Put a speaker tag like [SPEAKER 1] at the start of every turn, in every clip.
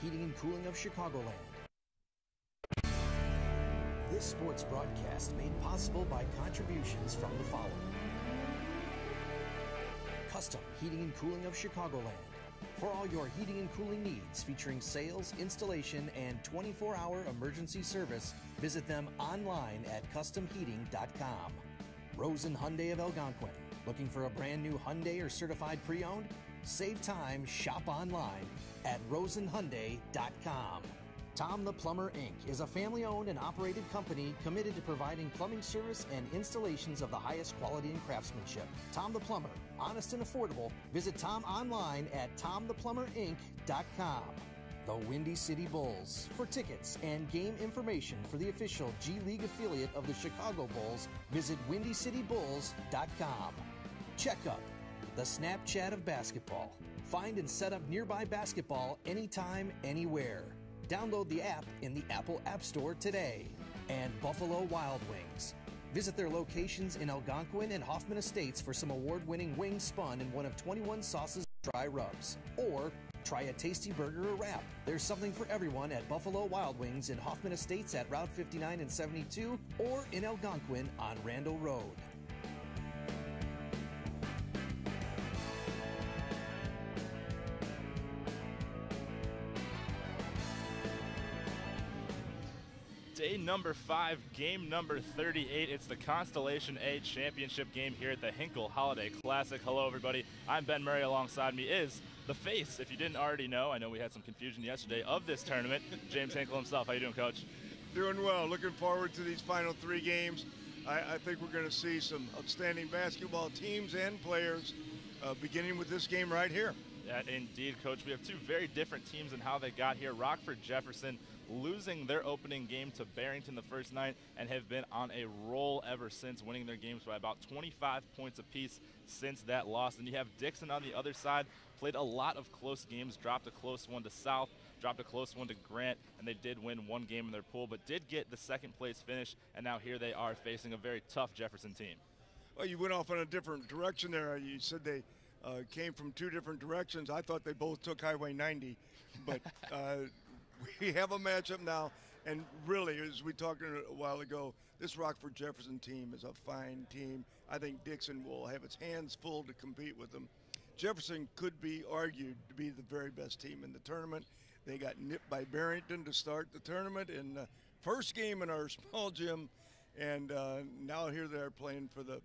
[SPEAKER 1] Heating and Cooling of Chicagoland. This sports broadcast made possible by contributions from the following. Custom Heating and Cooling of Chicagoland. For all your heating and cooling needs, featuring sales, installation, and 24-hour emergency service, visit them online at customheating.com. Rosen Hyundai of Algonquin. Looking for a brand new Hyundai or certified pre-owned? Save time, shop online at rosenhyundai.com. Tom the Plumber, Inc. is a family-owned and operated company committed to providing plumbing service and installations of the highest quality and craftsmanship. Tom the Plumber, honest and affordable. Visit Tom online at tomtheplumberinc.com. The Windy City Bulls. For tickets and game information for the official G League affiliate of the Chicago Bulls, visit windycitybulls.com. Checkup, the Snapchat of basketball. Find and set up nearby basketball anytime, anywhere. Download the app in the Apple App Store today. And Buffalo Wild Wings. Visit their locations in Algonquin and Hoffman Estates for some award-winning wings spun in one of 21 sauces and dry rubs. Or try a tasty burger or wrap. There's something for everyone at Buffalo Wild Wings in Hoffman Estates at Route 59 and 72 or in Algonquin on Randall Road.
[SPEAKER 2] Day number 5, game number 38. It's the Constellation A championship game here at the Hinkle Holiday Classic. Hello, everybody. I'm Ben Murray. Alongside me is the face, if you didn't already know, I know we had some confusion yesterday, of this tournament, James Hinkle himself. How you doing, Coach?
[SPEAKER 3] Doing well. Looking forward to these final 3 games. I think we're going to see some outstanding basketball teams and players, beginning with this game right here.
[SPEAKER 2] Yeah, indeed, Coach. We have 2 very different teams in how they got here. Rockford Jefferson losing their opening game to Barrington the first night and have been on a roll ever since, winning their games by about 25 points apiece since that loss. And you have Dixon on the other side, played a lot of close games, dropped a close one to South, dropped a close one to Grant, and they did win 1 game in their pool, but did get the second place finish, and now here they are facing a very tough Jefferson team. Well,
[SPEAKER 3] you went off in a different direction there. You said they came from 2 different directions. I thought they both took Highway 90, but we have a matchup now, and really, as we talked a while ago, this Rockford Jefferson team is a fine team. I think Dixon will have its hands full to compete with them. Jefferson could be argued to be the very best team in the tournament. They got nipped by Barrington to start the tournament in the first game in our small gym, and now here they're playing for the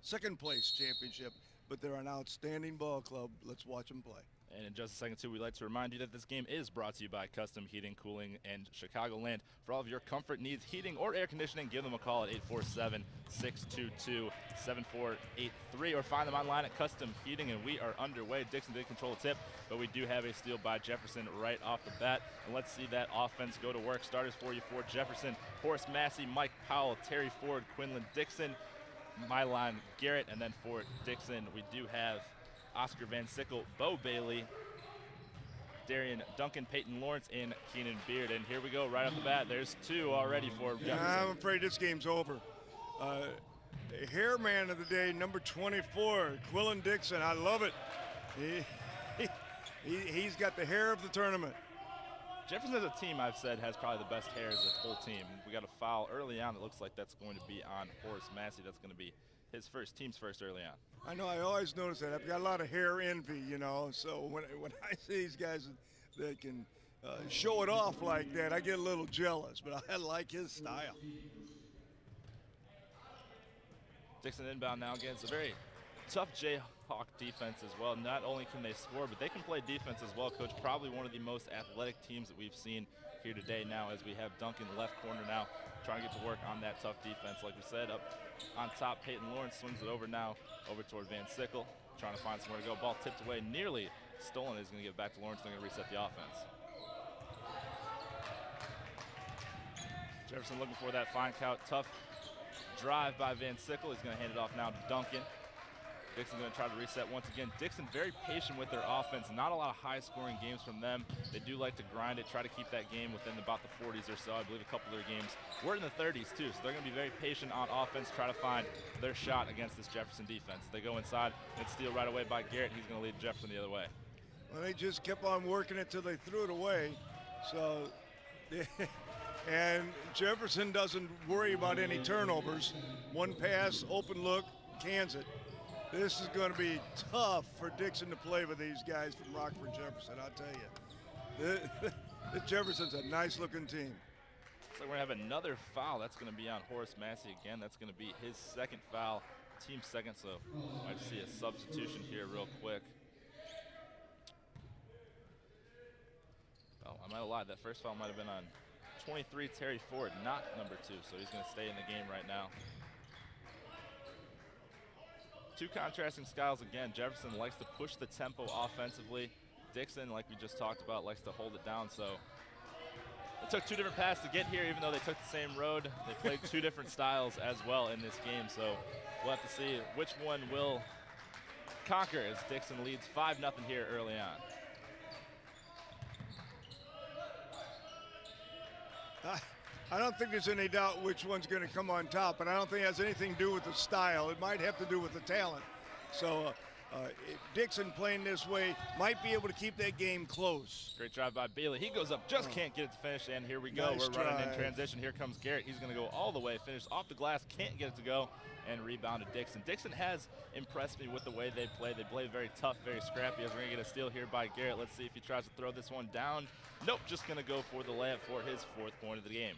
[SPEAKER 3] second place championship, but they're an outstanding ball club. Let's watch them play.
[SPEAKER 2] And in just a second, too, we'd like to remind you that this game is brought to you by Custom Heating, Cooling, and Chicagoland. For all of your comfort needs, heating or air conditioning, give them a call at 847-622-7483 or find them online at Custom Heating, and we are underway. Dixon did control the tip, but we do have a steal by Jefferson right off the bat. And let's see that offense go to work. Starters for you for Jefferson: Horace Massey, Mike Powell, Terry Ford, Quinlan Dixon, Mylan Garrett, and then for Dixon, we do have Oscar Van Sickle, Bo Bailey, Darian Duncan, Peyton Lawrence, and Keenan Beard. And here we go right off the bat. There's 2 already for Jefferson.
[SPEAKER 3] I'm afraid this game's over. Hair man of the day, number 24, Quillen Dixon. I love it. He's got the hair of the tournament.
[SPEAKER 2] Jefferson as a team, I've said, has probably the best hair as a whole team. We got a foul early on. It looks like that's going to be on Horace Massey. That's going to be his team's first early on.
[SPEAKER 3] I know, I always notice that. I've got a lot of hair envy, you know, so when I see these guys that can show it off like that, I get a little jealous, but I like his style.
[SPEAKER 2] Dixon inbound now against a very tough Jayhawk defense as well. Not only can they score, but they can play defense as well, Coach. Probably one of the most athletic teams that we've seen here today now, as we have Duncan left corner now trying to get to work on that tough defense. Like we said, up on top, Peyton Lawrence swings it over now, over toward Van Sickle, trying to find somewhere to go. Ball tipped away, nearly stolen. He's going to give it back to Lawrence. They're going to reset the offense. Jefferson looking for that fine count. Tough drive by Van Sickle. He's going to hand it off now to Duncan. Dixon going to try to reset once again. Dixon very patient with their offense. Not a lot of high-scoring games from them. They do like to grind it, try to keep that game within about the 40s or so. I believe a couple of their games were in the 30s too, so they're going to be very patient on offense, try to find their shot against this Jefferson defense. They go inside and steal right away by Garrett. He's going to lead Jefferson the other way.
[SPEAKER 3] Well, they just kept on working it till they threw it away. So, and Jefferson doesn't worry about any turnovers. One pass, open look, cans it. This is going to be tough for Dixon to play with these guys from Rockford Jefferson, I'll tell you. Jefferson's a nice-looking team.
[SPEAKER 2] So we're going to have another foul. That's going to be on Horace Massey again. That's going to be his second foul, team second, so might see a substitution here real quick. Oh, I might have lied. That first foul might have been on 23, Terry Ford, not number 2, so he's going to stay in the game right now. Two contrasting styles again. Jefferson likes to push the tempo offensively. Dixon, like we just talked about, likes to hold it down. So it took two different paths to get here, even though they took the same road. They played two different styles as well in this game. So we'll have to see which one will conquer as Dixon leads 5-0 here early on.
[SPEAKER 3] I don't think there's any doubt which one's going to come on top, but I don't think it has anything to do with the style. It might have to do with the talent. So Dixon playing this way might be able to keep that game close.
[SPEAKER 2] Great drive by Bailey. He goes up, just can't get it to finish, and here we go.
[SPEAKER 3] Nice
[SPEAKER 2] We're running
[SPEAKER 3] drive.
[SPEAKER 2] in transition. Here comes Garrett. He's going to go all the way, finish off the glass, can't get it to go, and rebounded Dixon. Dixon has impressed me with the way they play. They play very tough, very scrappy. As we're going to get a steal here by Garrett. Let's see if he tries to throw this one down. Nope, just going to go for the layup for his 4th point of the game.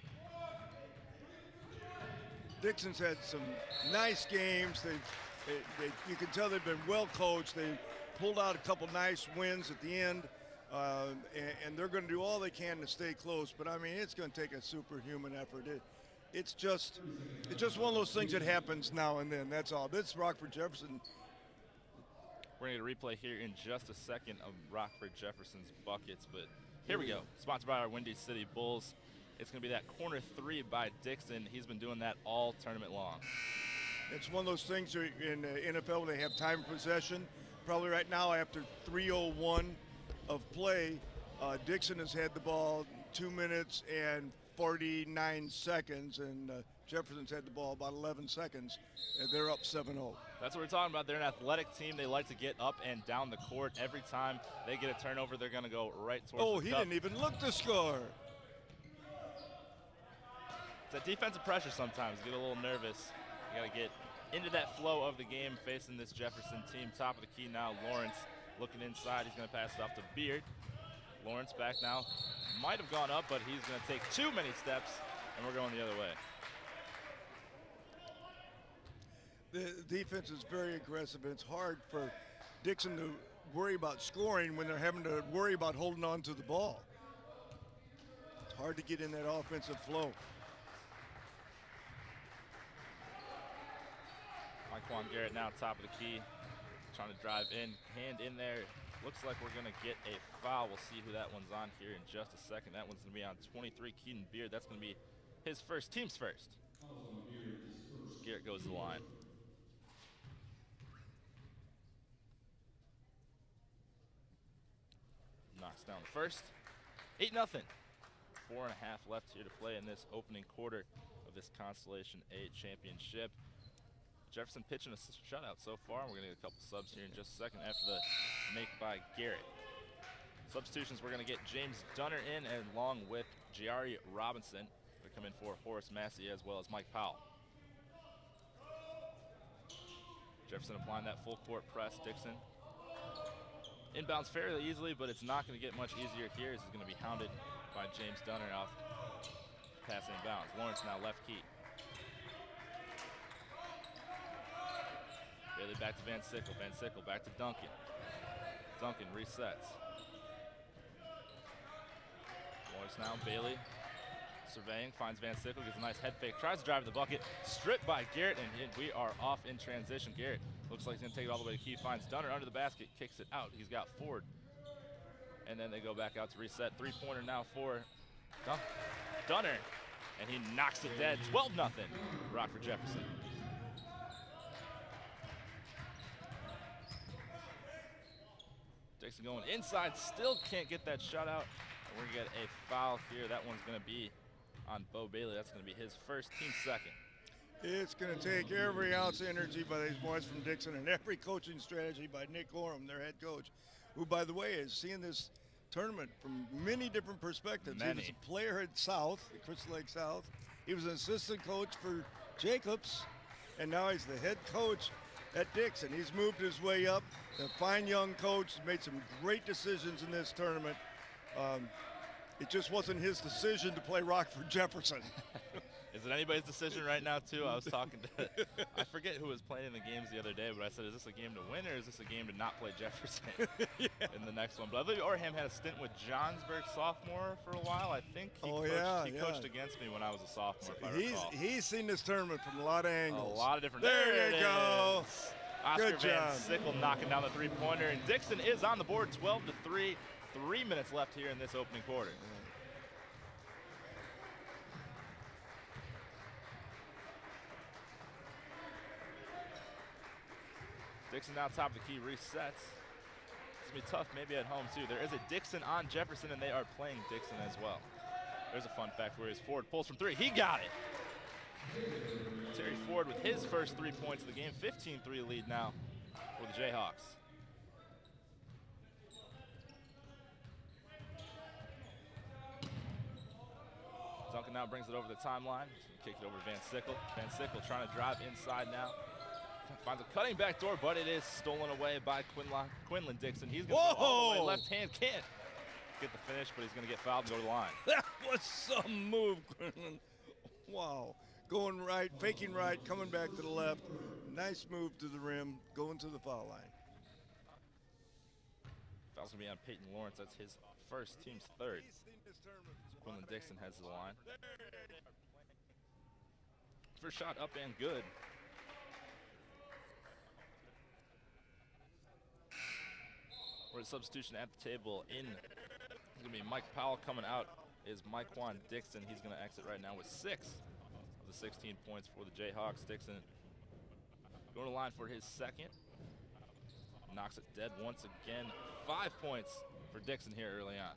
[SPEAKER 3] Dixon's had some nice games. You can tell they've been well coached. They pulled out a couple nice wins at the end, and they're going to do all they can to stay close. But I mean, it's going to take a superhuman effort. It's just one of those things that happens now and then. That's all. This is Rockford Jefferson.
[SPEAKER 2] We're going to replay here in just a second of Rockford Jefferson's buckets, but here we go. Sponsored by our Windy City Bulls. It's going to be that corner 3 by Dixon. He's been doing that all tournament long.
[SPEAKER 3] It's one of those things in the NFL where they have time of possession. Probably right now after 3:01 of play, Dixon has had the ball 2 minutes and 49 seconds, and Jefferson's had the ball about 11 seconds, and they're up 7-0.
[SPEAKER 2] That's what we're talking about. They're an athletic team. They like to get up and down the court. Every time they get a turnover, they're going to go right towards the cup.
[SPEAKER 3] He didn't even look to score.
[SPEAKER 2] It's that defensive pressure sometimes. Get a little nervous. You got to get into that flow of the game facing this Jefferson team. Top of the key now, Lawrence looking inside. He's going to pass it off to Beard. Lawrence back now. Might have gone up, but he's going to take too many steps, and we're going the other way.
[SPEAKER 3] The defense is very aggressive, and it's hard for Dixon to worry about scoring when they're having to worry about holding on to the ball. It's hard to get in that offensive flow.
[SPEAKER 2] Quan Garrett now top of the key, trying to drive in, hand in there. Looks like we're going to get a foul. We'll see who that one's on here in just a second. That one's going to be on 23, Keaton Beard. That's going to be his first, team's first. Garrett goes to the line. Knocks down the first. 8-0. 4.5 left here to play in this opening quarter of this Constellation A championship. Jefferson pitching a shutout so far. We're going to get a couple subs here in just a second after the make by Garrett. Substitutions, we're going to get James Dunner in along with Giari Robinson. They're coming for Horace Massey as well as Mike Powell. Jefferson applying that full court press. Dixon inbounds fairly easily, but it's not going to get much easier here as he's going to be hounded by James Dunner off pass inbounds. Lawrence now left key. Bailey back to Van Sickle. Van Sickle back to Duncan. Duncan resets. Lawrence now. Bailey surveying. Finds Van Sickle. Gets a nice head fake. Tries to drive the bucket. Stripped by Garrett. And we are off in transition. Garrett looks like he's going to take it all the way to key. Finds Dunner under the basket. Kicks it out. He's got Ford. And then they go back out to reset. 3-pointer now for Dunner. And he knocks it dead. 12-0. Rockford Jefferson. Dixon going inside, still can't get that shot out. And we're going to get a foul here. That one's going to be on Bo Bailey. That's going to be his first, team second.
[SPEAKER 3] It's going to take every ounce of energy by these boys from Dixon and every coaching strategy by Nick Oram, their head coach, who, by the way, is seeing this tournament from many different perspectives.
[SPEAKER 2] Many.
[SPEAKER 3] He was a player at South, Crystal Lake South. He was an assistant coach for Jacobs, and now he's the head coach at Dixon. He's moved his way up. A fine young coach, made some great decisions in this tournament. It just wasn't his decision to play Rockford Jefferson.
[SPEAKER 2] Is it anybody's decision right now, too? I was talking to, I forget who was playing in the games the other day, but I said, is this a game to win or is this a game to not play Jefferson in the next one? But I believe Orham had a stint with Johnsburg sophomore for a while. I think he, coached against me when I was a sophomore, if I recall.
[SPEAKER 3] He's seen this tournament from a lot of angles.
[SPEAKER 2] A lot of different.
[SPEAKER 3] There you go.
[SPEAKER 2] Oscar
[SPEAKER 3] Good
[SPEAKER 2] Van
[SPEAKER 3] job.
[SPEAKER 2] Sickle knocking down the three-pointer, and Dixon is on the board, 12-3. 3 minutes left here in this opening quarter. Dixon now top of the key, resets. It's gonna be tough maybe at home too. There is a Dixon on Jefferson and they are playing Dixon as well. There's a fun fact where his Ford pulls from three. He got it. Terry Ford with his first 3 points of the game. 15-3 lead now for the Jayhawks. Duncan now brings it over the timeline. Kick it over to Van Sickle. Van Sickle trying to drive inside now. Finds a cutting back door, but it is stolen away by Quinlan Dixon. He's going to go all the way left hand. Can't get the finish, but he's going to get fouled and go to the line.
[SPEAKER 3] That was some move, Quinlan. Wow. Going right, faking right, coming back to the left. Nice move to the rim, going to the foul line.
[SPEAKER 2] Foul's going to be on Peyton Lawrence. That's his first, team's third. Quinlan Dixon heads to the line. First shot up and good. We're at substitution at the table. It's going to be Mike Powell. Coming out is Myquan Dixon. He's going to exit right now with 6 of the 16 points for the Jayhawks. Dixon going to line for his second. Knocks it dead once again. 5 points for Dixon here early on.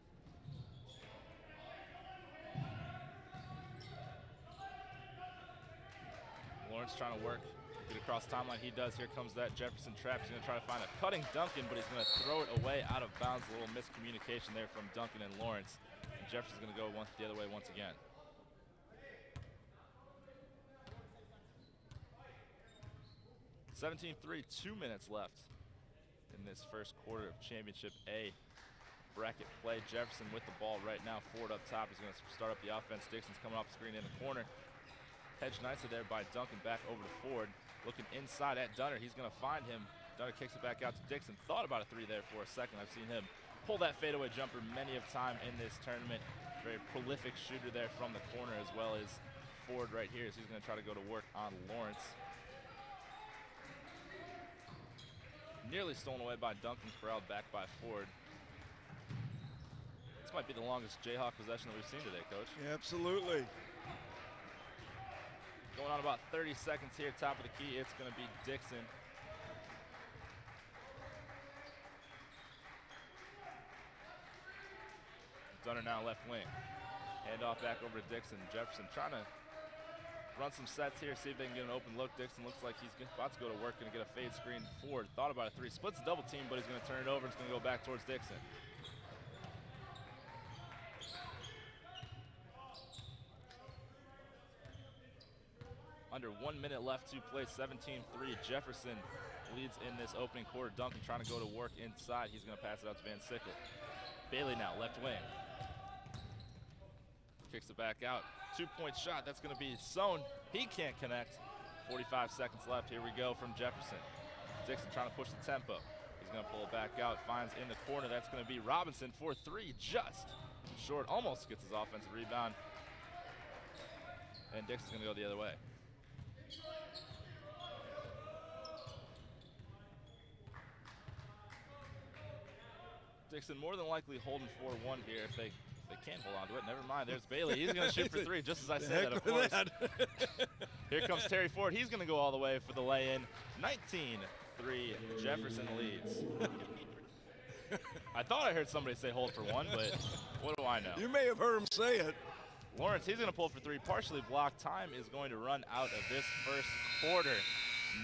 [SPEAKER 2] Lawrence trying to work. Get across the timeline, he does. Here comes that Jefferson trap. He's going to try to find a cutting Duncan, but he's going to throw it away out of bounds. A little miscommunication there from Duncan and Lawrence. And Jefferson's going to go the other way once again. (17-3), 2 minutes left in this first quarter of Championship A bracket play. Jefferson with the ball right now. Ford up top. He's going to start up the offense. Dixon's coming off the screen in the corner. Hedged nicely there by Duncan, back over to Ford. Looking inside at Dunner, he's gonna find him. Dunner kicks it back out to Dixon. Thought about a three there for a second. I've seen him pull that fadeaway jumper many of time in this tournament. Very prolific shooter there from the corner, as well as Ford right here. So he's gonna try to go to work on Lawrence. Nearly stolen away by Duncan, corralled back by Ford. This might be the longest Jayhawk possession that we've seen today, Coach.
[SPEAKER 3] Yeah, absolutely.
[SPEAKER 2] Going on about 30 seconds here, top of the key, it's going to be Dixon. Dunner now left wing. Hand off back over to Dixon. Jefferson trying to run some sets here, see if they can get an open look. Dixon looks like he's about to go to work, going to get a fade screen forward. Thought about a three, splits the double team, but he's going to turn it over. It's going to go back towards Dixon. Under 1 minute left to play, 17-3. Jefferson leads in this opening quarter. Duncan trying to go to work inside. He's going to pass it out to Van Sickle. Bailey now, left wing. Kicks it back out. 2-point shot, that's going to be Sohn. He can't connect. 45 seconds left. Here we go from Jefferson. Dixon trying to push the tempo. He's going to pull it back out, finds in the corner. That's going to be Robinson for three, just short. Almost gets his offensive rebound. And Dixon's going to go the other way. Dixon more than likely holding 4-1 here if they can't hold on to it. Never mind, there's Bailey. He's going to shoot for three, just as I said that, of course. Here comes Terry Ford. He's going to go all the way for the lay-in. 19-3, Jefferson leads. I thought I heard somebody say hold for one, but what do I know?
[SPEAKER 3] You may have heard him say it.
[SPEAKER 2] Lawrence, he's going to pull for three, partially blocked. Time is going to run out of this first quarter.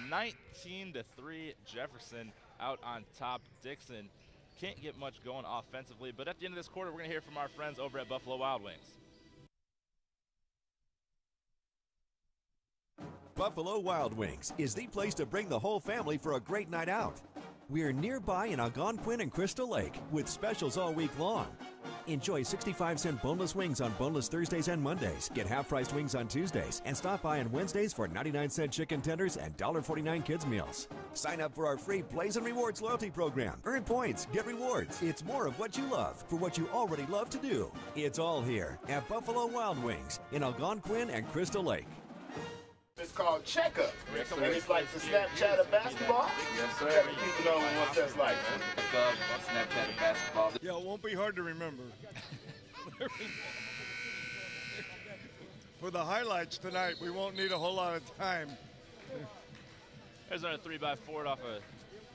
[SPEAKER 2] 19-3, Jefferson out on top. Dixon can't get much going offensively. But at the end of this quarter, we're going to hear from our friends over at Buffalo Wild Wings.
[SPEAKER 4] Buffalo Wild Wings is the place to bring the whole family for a great night out. We're nearby in ALGONQUIN and Crystal Lake with specials all week long. Enjoy 65-cent boneless wings on boneless Thursdays and Mondays. Get half-priced wings on Tuesdays. And stop by on Wednesdays for 99-cent chicken tenders and $1.49 kids meals. Sign up for our free Blaze and Rewards loyalty program. Earn points, get rewards. It's more of what you love for what you already love to do. It's all here at Buffalo Wild Wings in ALGONQUIN and Crystal Lake.
[SPEAKER 5] It's called Checkup, and it's like the Snapchat of basketball.
[SPEAKER 6] Yes, sir.
[SPEAKER 5] Let the people know what that's like.
[SPEAKER 6] Snapchat of basketball.
[SPEAKER 3] Yeah, it won't be hard to remember. For the highlights tonight, we won't need a whole lot of time.
[SPEAKER 2] There's another 3x Ford off a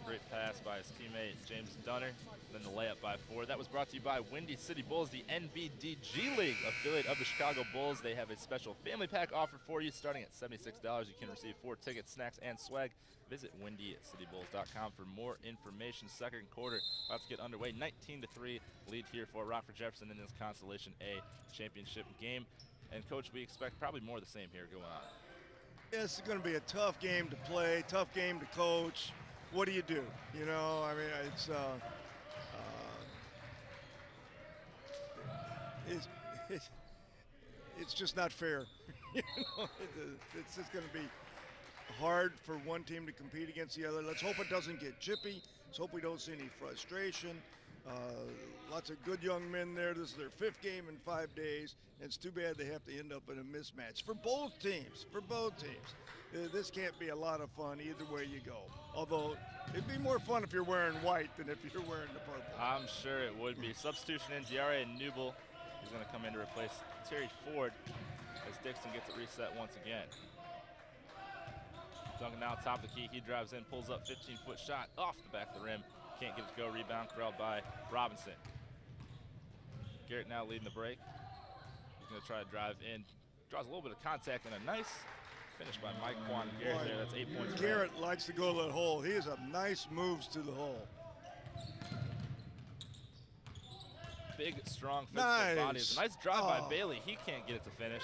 [SPEAKER 2] great pass by his teammate James Dunner. Then the layup by Ford. That was brought to you by Windy City Bulls, the NBDG League affiliate of the Chicago Bulls. They have a special family pack offer for you starting at $76. You can receive 4 tickets, snacks, and swag. Visit windycitybulls.com for more information. Second quarter about to get underway. 19-3 lead here for Rockford Jefferson in this Constellation A championship game. And Coach, we expect probably more of the same here going on.
[SPEAKER 3] Yeah, it's going to be a tough game to play, tough game to coach. What do you do? You know, I mean, it's just not fair. You know, it's just going to be hard for one team to compete against the other. Let's hope it doesn't get chippy. Let's hope we don't see any frustration. Lots of good young men there. This is their 5th game in 5 days. And it's too bad they have to end up in a mismatch for both teams. For both teams, this can't be a lot of fun either way you go. Although it'd be more fun if you're wearing white than if you're wearing the purple.
[SPEAKER 2] I'm sure it would be. Substitution in Diarra Newble. He's going to come in to replace Terry Ford as Dixon gets it reset once again. Duncan now top of the key. He drives in, pulls up 15-foot shot off the back of the rim. Can't get it to go. Rebound corralled by Robinson. Garrett now leading the break. He's going to try to drive in. Draws a little bit of contact and a nice finish by Mike Quan Garrett there. That's 8 points.
[SPEAKER 3] Garrett likes to go to that hole. He has a nice moves to the hole.
[SPEAKER 2] Big, strong physical body. It's a nice drive by Bailey. He can't get it to finish.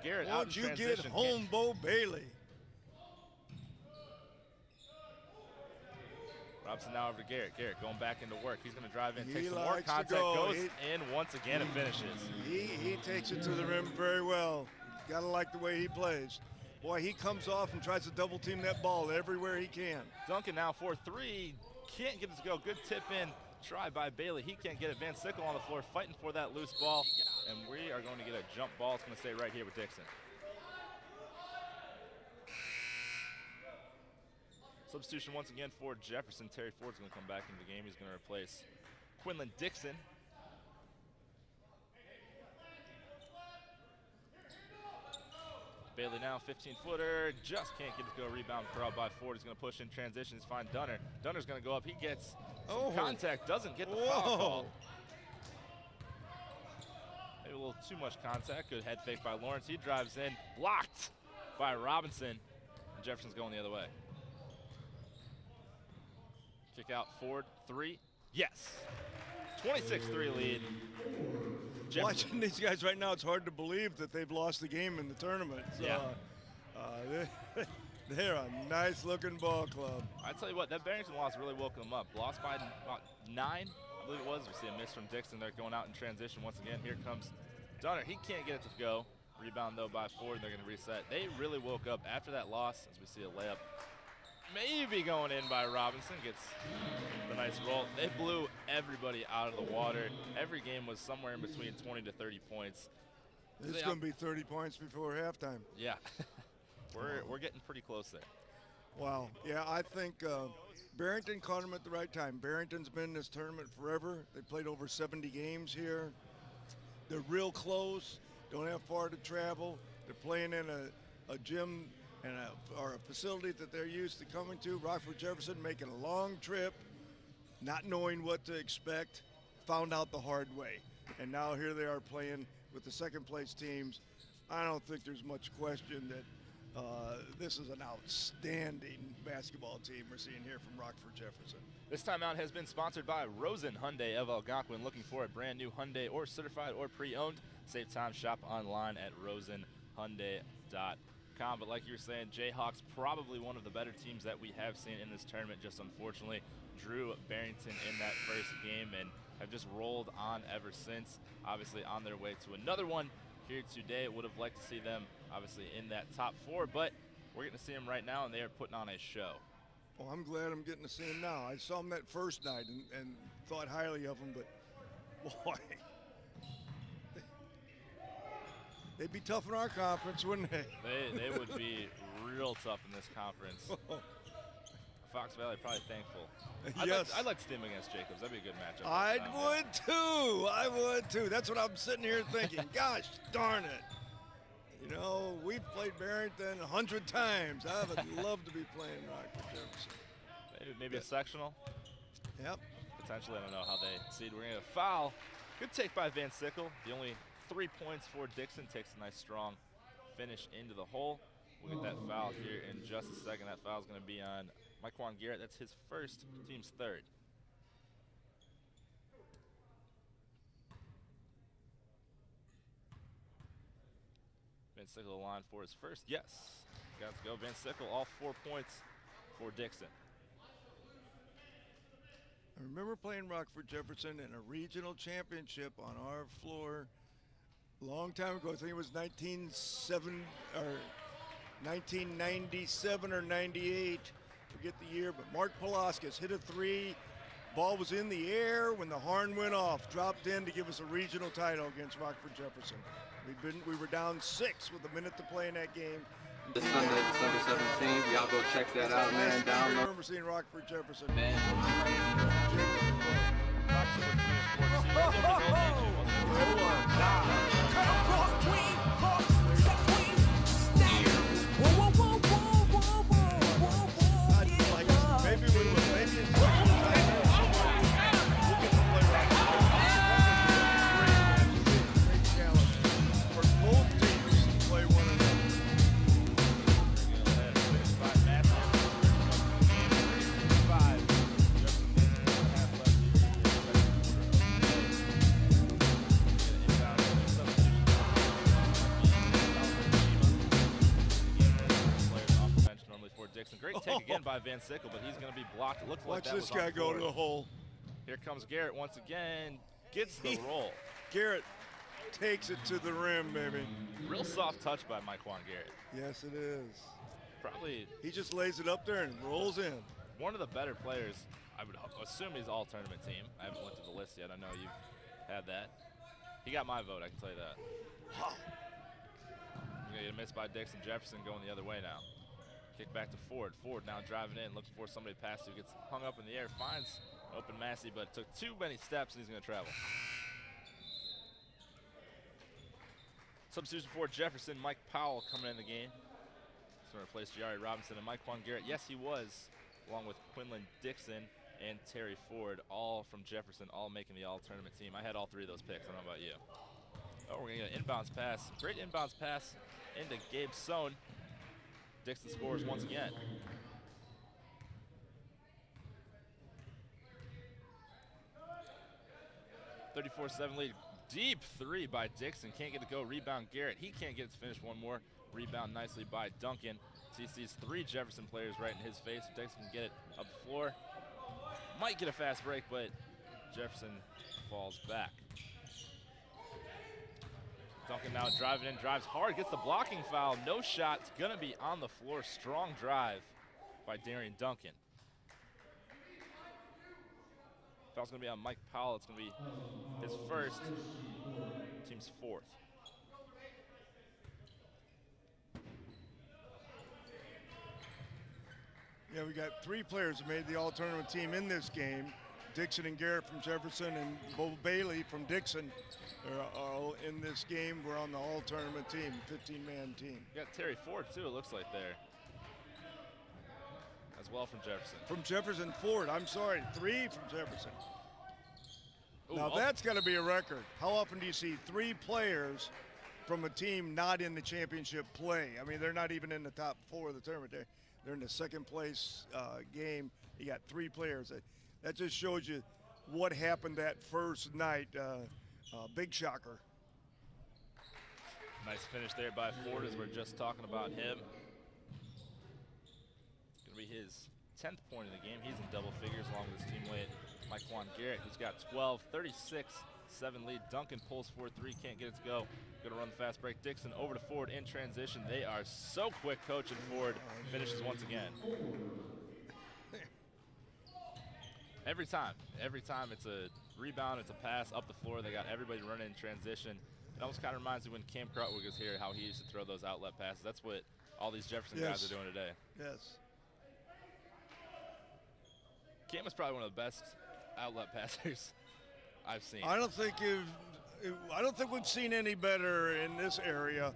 [SPEAKER 2] Garrett out in transition.
[SPEAKER 3] Won't you get home, Bo Bailey?
[SPEAKER 2] Robinson now over to Garrett. Garrett going back into work. He's going to drive in, take some
[SPEAKER 3] likes
[SPEAKER 2] more
[SPEAKER 3] to
[SPEAKER 2] contact, goes in once again and finishes.
[SPEAKER 3] He takes it to the rim very well. Gotta like the way he plays. Boy, he comes off and tries to double team that ball everywhere he can.
[SPEAKER 2] Duncan now for 3. Can't get it to go. Good tip in. Try by Bailey. He can't get it. Van Sickle on the floor fighting for that loose ball. And we are going to get a jump ball. It's going to stay right here with Dixon. Substitution once again for Jefferson. Terry Ford's going to come back into the game. He's going to replace Quinlan Dixon. Bailey now 15-footer, just can't get it to go. Rebound corralled by Ford. He's going to push in transition. He's fine. Dunner. Dunner's going to go up. He gets some contact, doesn't get the foul call. Maybe a little too much contact. Good head fake by Lawrence. He drives in, blocked by Robinson. And Jefferson's going the other way. Kick out Ford, 3. Yes. 26-3 lead. Jefferson.
[SPEAKER 3] Watching these guys right now, it's hard to believe that they've lost the game in the tournament. So,
[SPEAKER 2] yeah.
[SPEAKER 3] They're a nice-looking ball club.
[SPEAKER 2] I tell you what, that Barrington loss really woke them up. Lost by about 9, I believe it was. We see a miss from Dixon. They're going out in transition once again. Here comes Dunner. He can't get it to go. Rebound, though, by Ford. They're going to reset. They really woke up after that loss, as we see a layup maybe going in by Robinson. Gets the nice roll. They blew everybody out of the water. Every game was somewhere in between 20 to 30 points.
[SPEAKER 3] It's going to be 30 points before halftime.
[SPEAKER 2] Yeah. We're getting pretty close there.
[SPEAKER 3] Wow. Yeah, I think Barrington caught him at the right time. Barrington's been in this tournament forever. They played over 70 games here. They're real close. Don't have far to travel. They're playing in a gym and or a facility that they're used to coming to. Rockford Jefferson making a long trip, not knowing what to expect, found out the hard way. And now here they are playing with the second place teams. I don't think there's much question that this is an outstanding basketball team we're seeing here from Rockford Jefferson.
[SPEAKER 2] This timeout has been sponsored by Rosen Hyundai of Algonquin. Looking for a brand new Hyundai or certified or pre-owned? Save time, shop online at rosenhyundai.com. But like you were saying, Jayhawks probably one of the better teams that we have seen in this tournament. Just unfortunately drew Barrington in that first game and have just rolled on ever since. Obviously on their way to another one here today. Would have liked to see them obviously in that top 4, but we're getting to see them right now, and they are putting on a show.
[SPEAKER 3] Well, I'm glad I'm getting to see him now. I saw him that first night and thought highly of him, but boy, they'd be tough in our conference, wouldn't they?
[SPEAKER 2] They would be real tough in this conference. Fox Valley probably thankful.
[SPEAKER 3] Yes.
[SPEAKER 2] I'd like to see him against Jacobs. That'd be a good matchup.
[SPEAKER 3] I would too. I would too. That's what I'm sitting here thinking. Gosh darn it. You know, we've played Barrington 100 times. I would love to be playing Rockford Jefferson.
[SPEAKER 2] Maybe a sectional?
[SPEAKER 3] Yep.
[SPEAKER 2] Potentially. I don't know how they seed. We're going to get a foul. Good take by Van Sickle. The only 3 points for Dixon. Takes a nice strong finish into the hole. We'll get that foul here in just a second. That foul is going to be on Myquan Garrett. That's his first, team's third. Van Sickle line for his first. Yes. Got to go. Van Sickle, all 4 points for Dixon.
[SPEAKER 3] I remember playing Rockford Jefferson in a regional championship on our floor a long time ago. I think it was 1997 or 98. Forget the year, but Mark Palaskis hit a 3. Ball was in the air when the horn went off, dropped in to give us a regional title against Rockford Jefferson. We were down 6 with a minute to play in that game.
[SPEAKER 6] This Sunday, December 17th, y'all go check that out, man.
[SPEAKER 3] I remember seeing Rockford Jefferson.
[SPEAKER 6] Man.
[SPEAKER 3] Maybe we will. Maybe it's somewhere we'll get to play Great challenge for both teams to play one another.
[SPEAKER 2] Dixon. Great take again by Van Sickle, but he's going to be blocked. It looks like
[SPEAKER 3] Watch this guy go to the hole.
[SPEAKER 2] Here comes Garrett once again. Gets the roll.
[SPEAKER 3] Garrett takes it to the rim, baby.
[SPEAKER 2] Real soft touch by Myquan Garrett.
[SPEAKER 3] Yes, it is.
[SPEAKER 2] Probably.
[SPEAKER 3] He just lays it up there and rolls in.
[SPEAKER 2] One of the better players. I would assume he's all tournament team. I haven't looked at the list yet. I know you've had that. He got my vote, I can tell you that.
[SPEAKER 3] Wow.
[SPEAKER 2] You're going to get a miss by Dixon. Jefferson going the other way now. Kick back to Ford. Ford now driving in, looking for somebody to pass to. Gets hung up in the air, finds open Massey, but took too many steps and he's going to travel. Substitution for Jefferson, Mike Powell coming in the game. He's going to replace Jari Robinson and Myquan Garrett. Yes, he was, along with Quinlan Dixon and Terry Ford, all from Jefferson, all making the all-tournament team. I had all 3 of those picks. I don't know about you. Oh, we're going to get an inbounds pass. Great inbounds pass into Gabe Sohn. Dixon scores once again. 34-7 lead. Deep 3 by Dixon. Can't get it to go. Rebound Garrett. He can't get it to finish. One more. Rebound nicely by Duncan. So he sees 3 Jefferson players right in his face. Dixon can get it up the floor. Might get a fast break, but Jefferson falls back. Duncan now driving in, drives hard, gets the blocking foul. No shot, it's gonna be on the floor. Strong drive by Darian Duncan. Foul's gonna be on Mike Powell. It's gonna be his first, team's 4th.
[SPEAKER 3] Yeah, we got 3 players who made the all-tournament team in this game. Dixon and Garrett from Jefferson and Bo Bailey from Dixon are all in this game. We're on the all-tournament team, 15-man team.
[SPEAKER 2] You got Terry Ford, too, it looks like there. As well from Jefferson.
[SPEAKER 3] From Jefferson, Ford, I'm sorry, 3 from Jefferson.
[SPEAKER 2] Ooh,
[SPEAKER 3] now that's got to be a record. How often do you see 3 players from a team not in the championship play? I mean, they're not even in the top 4 of the tournament. They're in the second place game. You got 3 players. that just shows you what happened that first night. Big shocker.
[SPEAKER 2] Nice finish there by Ford, as we're just talking about him. Going to be his 10th point of the game. He's in double figures along with his teammate Mike Juan Garrett, who's got 12, 36, 7 lead. Duncan pulls 4-3, can't get it to go. Going to run the fast break. Dixon over to Ford in transition. They are so quick, Coach, and Ford finishes once again. Every time it's a rebound, it's a pass up the floor. They got everybody running in transition. It almost kind of reminds me when Cam Krutwig was here, how he used to throw those outlet passes. That's what all these Jefferson guys are doing today.
[SPEAKER 3] Yes.
[SPEAKER 2] Cam is probably one of the best outlet passers I've seen.
[SPEAKER 3] I don't think we've seen any better in this area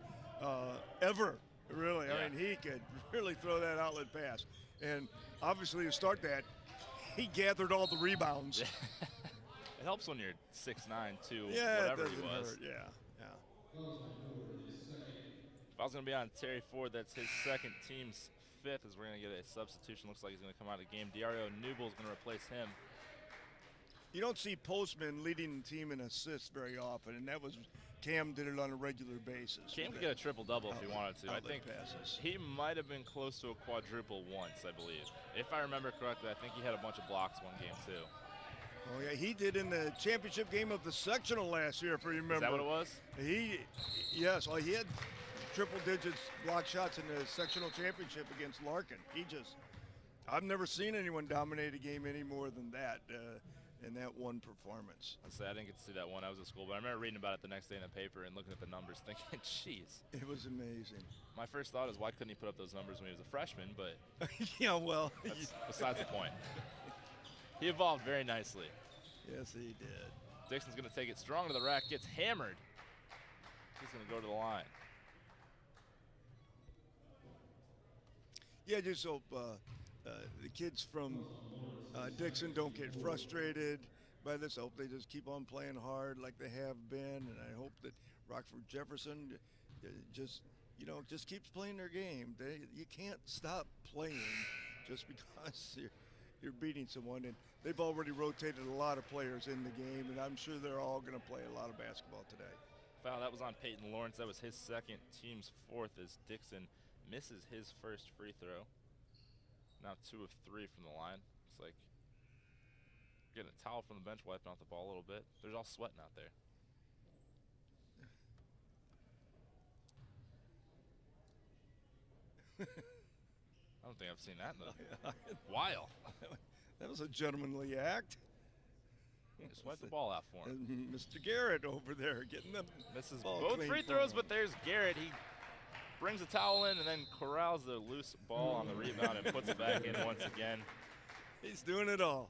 [SPEAKER 3] ever, really.
[SPEAKER 2] Yeah.
[SPEAKER 3] I mean, he could really throw that outlet pass. And obviously to start that, he gathered all the rebounds.
[SPEAKER 2] It helps when you're 6'9", 2,
[SPEAKER 3] yeah,
[SPEAKER 2] whatever
[SPEAKER 3] it
[SPEAKER 2] he
[SPEAKER 3] doesn't
[SPEAKER 2] was.
[SPEAKER 3] hurt. Yeah.
[SPEAKER 2] If I was going to be on Terry Ford, that's his second, team's 5th, as we're going to get a substitution. Looks like he's going to come out of the game. Dario Newell is going to replace him.
[SPEAKER 3] You don't see Postman leading the team in assists very often, and that was Cam did it on a regular basis.
[SPEAKER 2] Cam could get a triple-double if he wanted to. I think
[SPEAKER 3] passes.
[SPEAKER 2] he might have been close to a quadruple once, I believe. If I remember correctly, I think he had a bunch of blocks one game, too.
[SPEAKER 3] Oh, yeah, he did in the championship game of the sectional last year, if you remember.
[SPEAKER 2] Is that what it was?
[SPEAKER 3] Yes, well, he had triple digits block shots in the sectional championship against Larkin. I've never seen anyone dominate a game any more than that in that one performance.
[SPEAKER 2] I didn't get to see that one. I was at school, but I remember reading about it the next day in the paper and looking at the numbers thinking, jeez.
[SPEAKER 3] It was amazing.
[SPEAKER 2] My first thought is, why couldn't he put up those numbers when he was a freshman? But
[SPEAKER 3] yeah, well.
[SPEAKER 2] That's besides the point. He evolved very nicely.
[SPEAKER 3] Yes, he did.
[SPEAKER 2] Dixon's going to take it strong to the rack, gets hammered. He's going to go to the line.
[SPEAKER 3] Yeah, just hope the kids from Dixon don't get frustrated by this. I hope they just keep on playing hard like they have been, and I hope that Rockford Jefferson just keeps playing their game. You can't stop playing just because you're beating someone, and they've already rotated a lot of players in the game, and I'm sure they're all going to play a lot of basketball today.
[SPEAKER 2] Foul, that was on Peyton Lawrence. That was his second, team's 4th, as Dixon misses his first free throw. Now 2 of 3 from the line. It's like getting a towel from the bench, wiping off the ball a little bit. They're all sweating out there. I don't think I've seen that in a while.
[SPEAKER 3] That was a gentlemanly act.
[SPEAKER 2] Just wipe the ball out for him.
[SPEAKER 3] Mr. Garrett over there getting them.
[SPEAKER 2] Misses
[SPEAKER 3] ball
[SPEAKER 2] both
[SPEAKER 3] clean
[SPEAKER 2] free
[SPEAKER 3] for
[SPEAKER 2] throws,
[SPEAKER 3] him.
[SPEAKER 2] but there's Garrett. He brings the towel in and then corrals the loose ball on the rebound and puts it back in once again.
[SPEAKER 3] He's doing it all.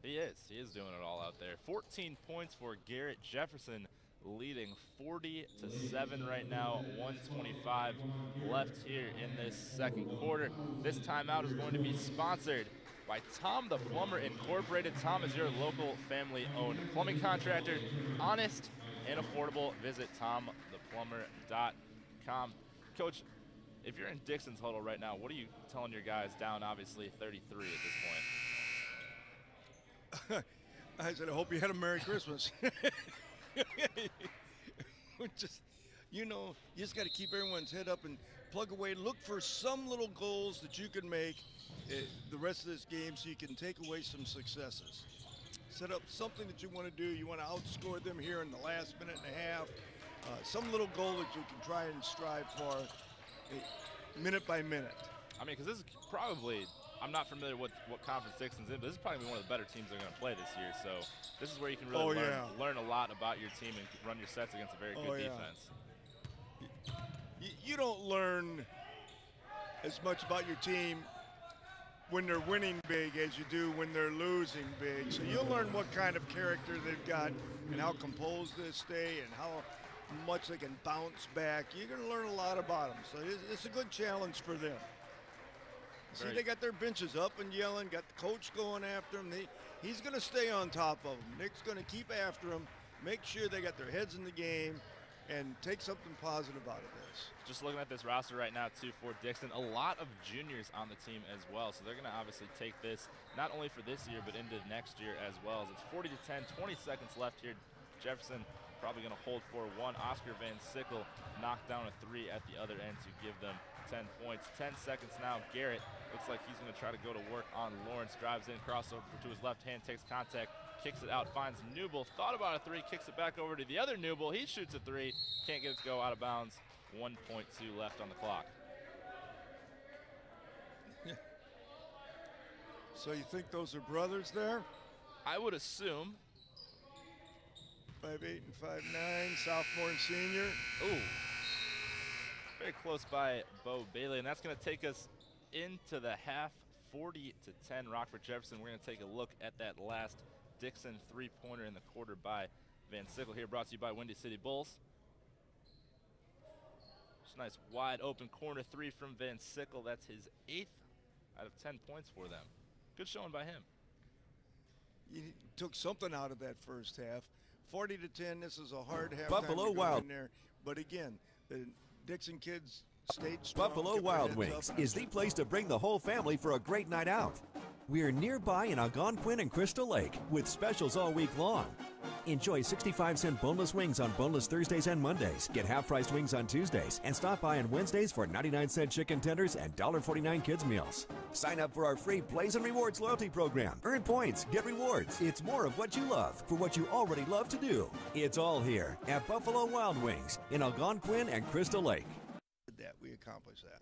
[SPEAKER 2] He is doing it all out there. 14 points for Garrett. Jefferson leading 40-7 right now. 1:25 left here in this second quarter. This timeout is going to be sponsored by Tom the Plumber Incorporated. Tom is your local family-owned plumbing contractor. Honest and affordable. Visit tomtheplumber.com. Coach, if you're in Dixon's huddle right now, what are you telling your guys down, obviously, 33 at this point?
[SPEAKER 3] I said, I hope you had a Merry Christmas. You just got to keep everyone's head up and plug away. Look for some little goals that you can make the rest of this game so you can take away some successes. Set up something that you want to do. You want to outscore them here in the last minute and a half. Some little goal that you can try and strive for minute by minute.
[SPEAKER 2] I mean, because this is probably, I'm not familiar with what conference Dixon's in, but this is probably one of the better teams they're going to play this year. So this is where you can really learn a lot about your team and run your sets against a very good defense.
[SPEAKER 3] You don't learn as much about your team when they're winning big as you do when they're losing big. So you'll learn what kind of character they've got and how composed they stay and how much they can bounce back. You're going to learn a lot about them. So it's a good challenge for them. See, they got their benches up and yelling, got the coach going after them. He's going to stay on top of them. Nick's going to keep after them, make sure they got their heads in the game, and take something positive out of this.
[SPEAKER 2] Just looking at this roster right now, too, for Dixon, a lot of juniors on the team as well. So they're going to obviously take this not only for this year, but into next year as well. As it's 40-10, 20 seconds left here. Jefferson probably going to hold for one. Oscar Van Sickle knocked down a three at the other end to give them 10 points. 10 seconds now. Garrett looks like he's going to try to go to work on Lawrence. Drives in, crossover to his left hand, takes contact, kicks it out, finds Newble. Thought about a three, kicks it back over to the other Newble. He shoots a three, can't get it to go, out of bounds. 1.2 left on the clock.
[SPEAKER 3] So you think those are brothers there?
[SPEAKER 2] I would assume.
[SPEAKER 3] 5'8" and 5'9", sophomore and senior.
[SPEAKER 2] Ooh. Very close by Bo Bailey, and that's going to take us into the half. 40-10 Rockford Jefferson. We're going to take a look at that last Dixon three-pointer in the quarter by Van Sickle here, brought to you by Windy City Bulls. Just a nice wide open corner three from Van Sickle. That's his 8th out of 10 points for them. Good showing by him.
[SPEAKER 3] You took something out of that first half. 40-10, this is a hard half.
[SPEAKER 4] Buffalo Wild.
[SPEAKER 3] In there. But again, the Dixon kids stayed strong.
[SPEAKER 4] Buffalo Wild Wings is the place to bring the whole family for a great night out. We're nearby in Algonquin and Crystal Lake with specials all week long. Enjoy 65-cent boneless wings on boneless Thursdays and Mondays. Get half-priced wings on Tuesdays. And stop by on Wednesdays for 99-cent chicken tenders and $1.49 kids meals. Sign up for our free Blaze and Rewards loyalty program. Earn points, get rewards. It's more of what you love for what you already love to do. It's all here at Buffalo Wild Wings in Algonquin and Crystal Lake.
[SPEAKER 3] That we accomplished that.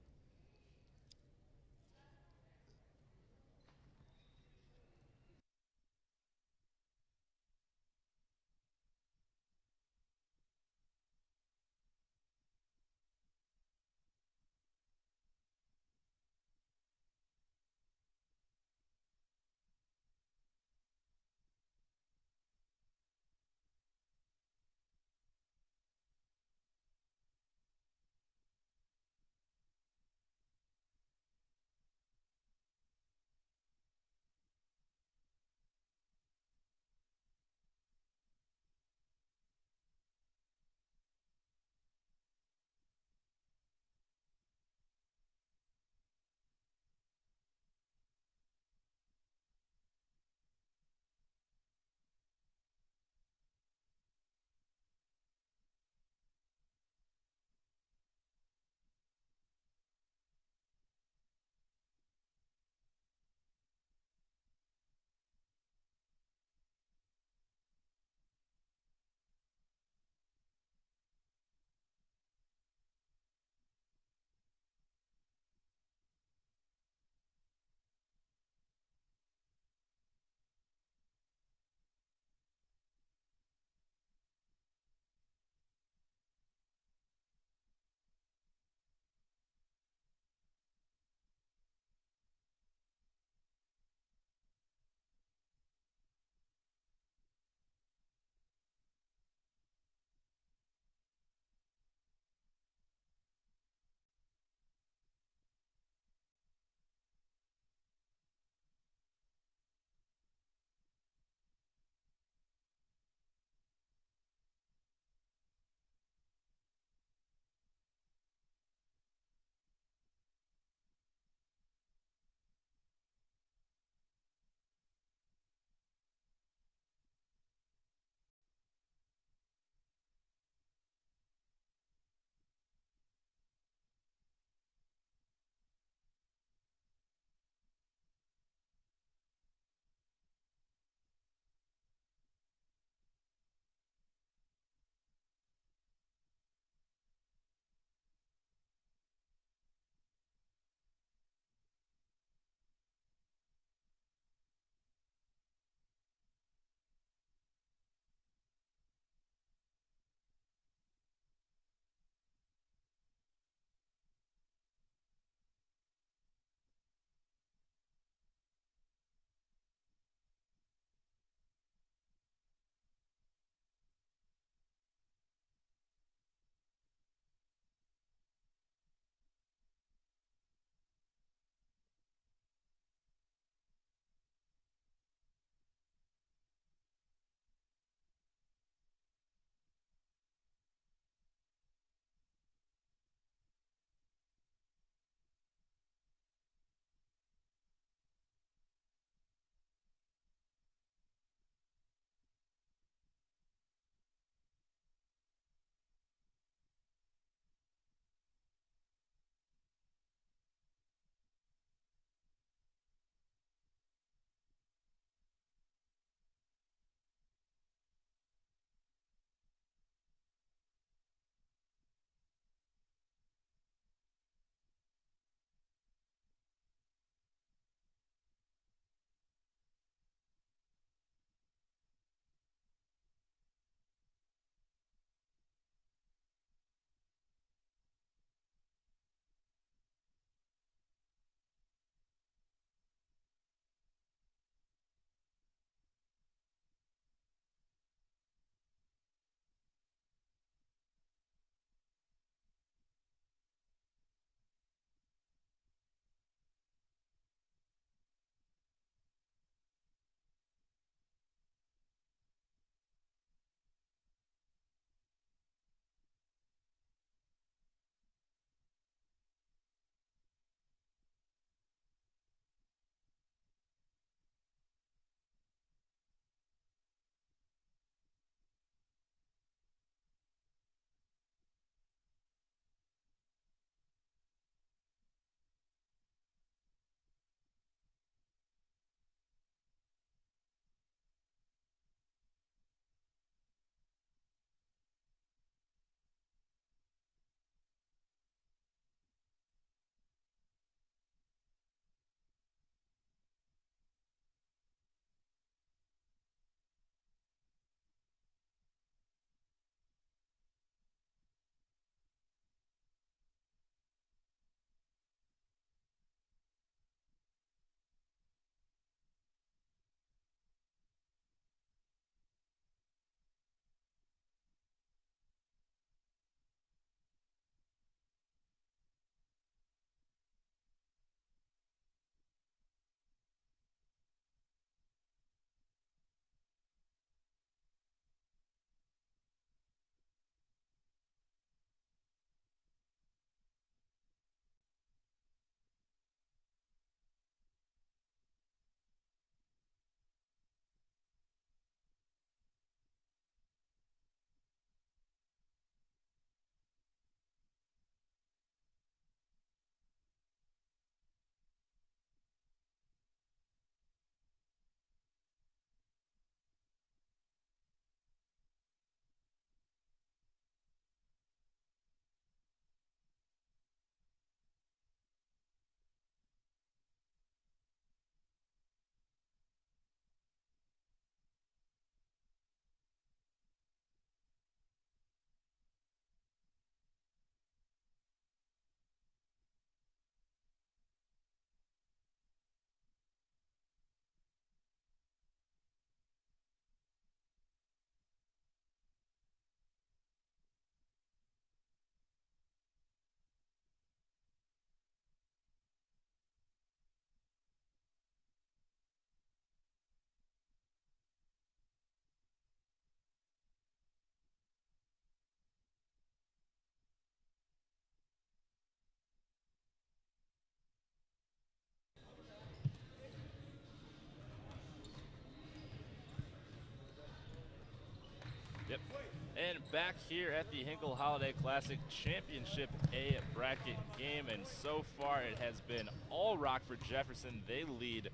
[SPEAKER 2] And back here at the Hinkle Holiday Classic Championship A bracket game, and so far it has been all Rockford Jefferson. They lead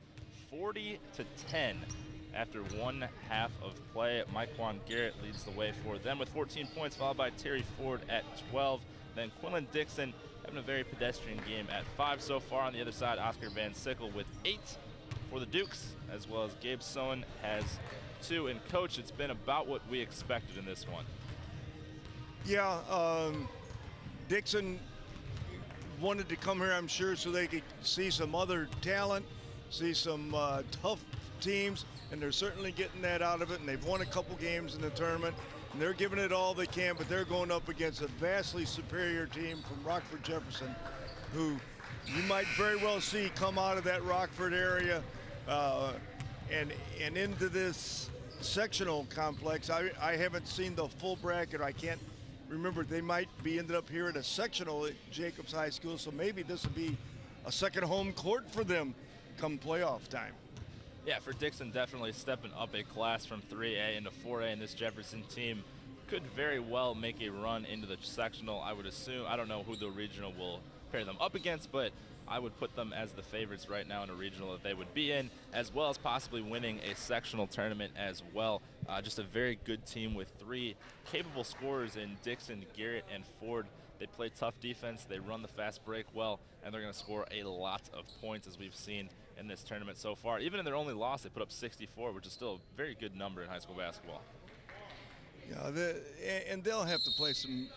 [SPEAKER 2] 40-10 after 1 half of play. Myquan Garrett leads the way for them with 14 points, followed by Terry Ford at 12. Then Quinlan Dixon having a very pedestrian game at 5 so far. On the other side, Oscar Van Sickle with 8 for the Dukes, as well as Gabe Sohn has 2. And Coach, it's been about what we expected in this one.
[SPEAKER 3] Yeah, Dixon wanted to come here, I'm sure, so they could see some other talent, see some tough teams, and they're certainly getting that out of it. And they've won a couple games in the tournament, and they're giving it all they can, but they're going up against a vastly superior team from Rockford Jefferson, who you might very well see come out of that Rockford area and into this sectional complex. I haven't seen the full bracket. I can't remember. They might be ended up here at a sectional at Jacobs High School, so maybe this would be a second home court for them come playoff time.
[SPEAKER 2] Yeah, for Dixon, definitely stepping up a class from 3A into 4A, and this Jefferson team could very well make a run into the sectional, I would assume. I don't know who the regional will pair them up against, but I would put them as the favorites right now in a regional that they would be in, as well as possibly winning a sectional tournament as well. Just a very good team with 3 capable scorers in Dixon, Garrett, and Ford. They play tough defense, they run the fast break well, and they're going to score a lot of points, as we've seen in this tournament so far. Even in their only loss, they put up 64, which is still a very good number in high school basketball.
[SPEAKER 3] Yeah, and they'll have to play some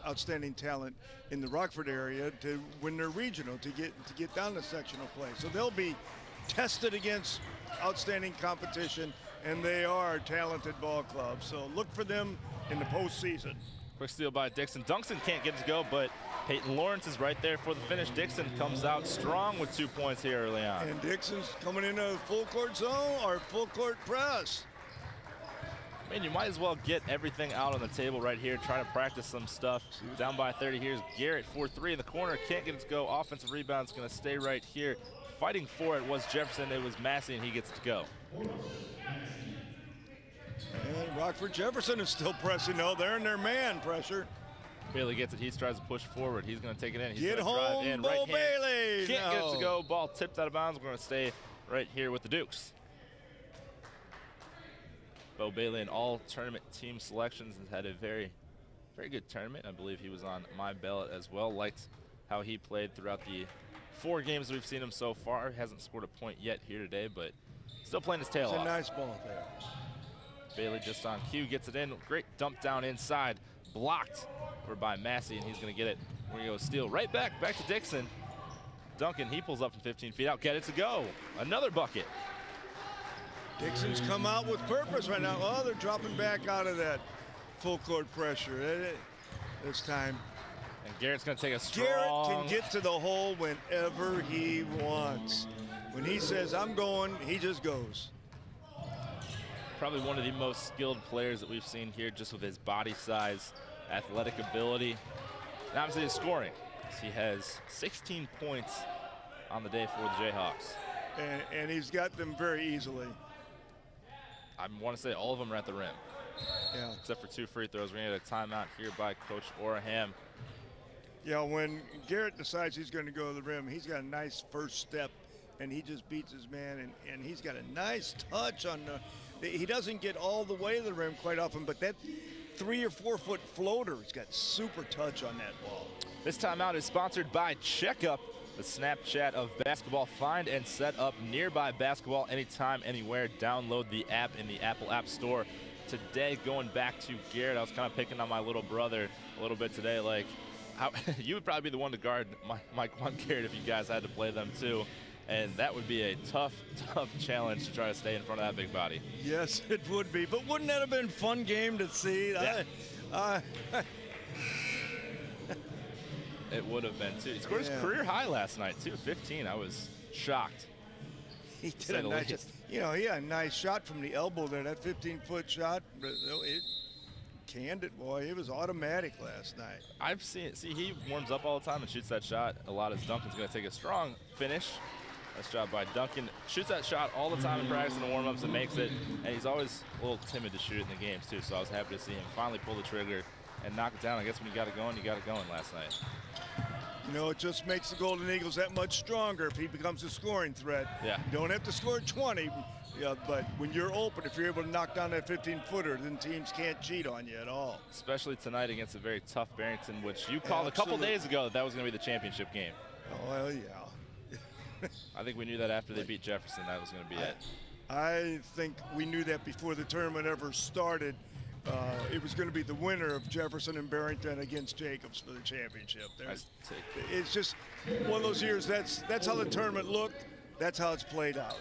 [SPEAKER 3] outstanding talent in the Rockford area to win their regional, to get down to sectional play. So they'll be tested against outstanding competition, and they are a talented ball club. So look for them in the postseason.
[SPEAKER 2] Quick steal by Dixon. Dunkson can't get it to go, but Peyton Lawrence is right there for the finish. Dixon comes out strong with 2 points here early on.
[SPEAKER 3] And Dixon's coming into a full court zone or full court press.
[SPEAKER 2] I mean, you might as well get everything out on the table right here, try to practice some stuff. Down by 30, here's Garrett for 3 in the corner. Can't get it to go. Offensive rebound's going to stay right here. Fighting for it was Jefferson. It was Massey, and he gets it to go.
[SPEAKER 3] And Rockford Jefferson is still pressing, though. They're in their man pressure.
[SPEAKER 2] Bailey gets it. He tries to push forward. He's going to take it in. He's
[SPEAKER 3] Get
[SPEAKER 2] going to drive in.
[SPEAKER 3] Bo
[SPEAKER 2] Right
[SPEAKER 3] Bailey.
[SPEAKER 2] Can't get it to go. Ball tipped out of bounds. We're going to stay right here with the Dukes. Bo Bailey in all tournament team selections has had a very, very good tournament. I believe he was on my ballot as well. Liked how he played throughout the 4 games we've seen him so far. Hasn't scored a point yet here today, but still playing his tail off.
[SPEAKER 3] It's a nice ball there.
[SPEAKER 2] Bailey just on cue, gets it in. Great dump down inside. Blocked over by Massey, and he's going to get it. We're going to go steal right back to Dixon. Duncan, he pulls up from 15 feet out. Get it to go. Another bucket.
[SPEAKER 3] Dixon's come out with purpose right now. Oh, they're dropping back out of that full court pressure this time.
[SPEAKER 2] And Garrett's going to take a strong...
[SPEAKER 3] Garrett can get to the hole whenever he wants. When he says, I'm going, he just goes.
[SPEAKER 2] Probably one of the most skilled players that we've seen here, just with his body size, athletic ability, and obviously his scoring. He has 16 points on the day for the Jayhawks.
[SPEAKER 3] And he's got them very easily.
[SPEAKER 2] I want to say all of them are at the rim.
[SPEAKER 3] Yeah.
[SPEAKER 2] Except for 2 free throws. We're going to get a timeout here by Coach Oraham.
[SPEAKER 3] Yeah, when Garrett decides he's going to go to the rim, he's got a nice first step, and he just beats his man, and he's got a nice touch on he doesn't get all the way to the rim quite often, but that 3 or 4 foot floater, he's got super touch on that ball.
[SPEAKER 2] This timeout is sponsored by Checkup, the Snapchat of basketball. Find and set up nearby basketball anytime, anywhere. Download the app in the Apple App Store today. Going back to Garrett, I was kind of picking on my little brother a little bit today. Like, you would probably be the one to guard Myquan Garrett if you guys had to play them too. And that would be a tough, tough challenge to try to stay in front of that big body.
[SPEAKER 3] Yes, it would be. But wouldn't that have been a fun game to see?
[SPEAKER 2] Yeah. It would have been, too. He scored his career high last night, too, 15. I was shocked.
[SPEAKER 3] He did a nice, he had a nice shot from the elbow there, that 15-foot shot. But it canned it, boy. It was automatic last night.
[SPEAKER 2] I've seen it. See, he warms up all the time and shoots that shot a lot as Duncan's going to take a strong finish. Nice job by Duncan. Shoots that shot all the time in practice and the warm-ups and makes it. And he's always a little timid to shoot it in the games, too. So I was happy to see him finally pull the trigger and knock it down. I guess when you got it going, you got it going last night.
[SPEAKER 3] You know, it just makes the Golden Eagles that much stronger if he becomes a scoring threat.
[SPEAKER 2] Yeah.
[SPEAKER 3] You don't have to score 20, but when you're open, if you're able to knock down that 15-footer, then teams can't cheat on you at all.
[SPEAKER 2] Especially tonight against a very tough Barrington, which you called a couple days ago that was going to be the championship game.
[SPEAKER 3] Oh, well, yeah.
[SPEAKER 2] I think we knew that after they beat Jefferson, that was going to be it.
[SPEAKER 3] I think we knew that before the tournament ever started. It was going to be the winner of Jefferson and Barrington against Jacobs for the championship.
[SPEAKER 2] Nice take.
[SPEAKER 3] It's just one of those years. That's how the tournament looked. That's how it's played out.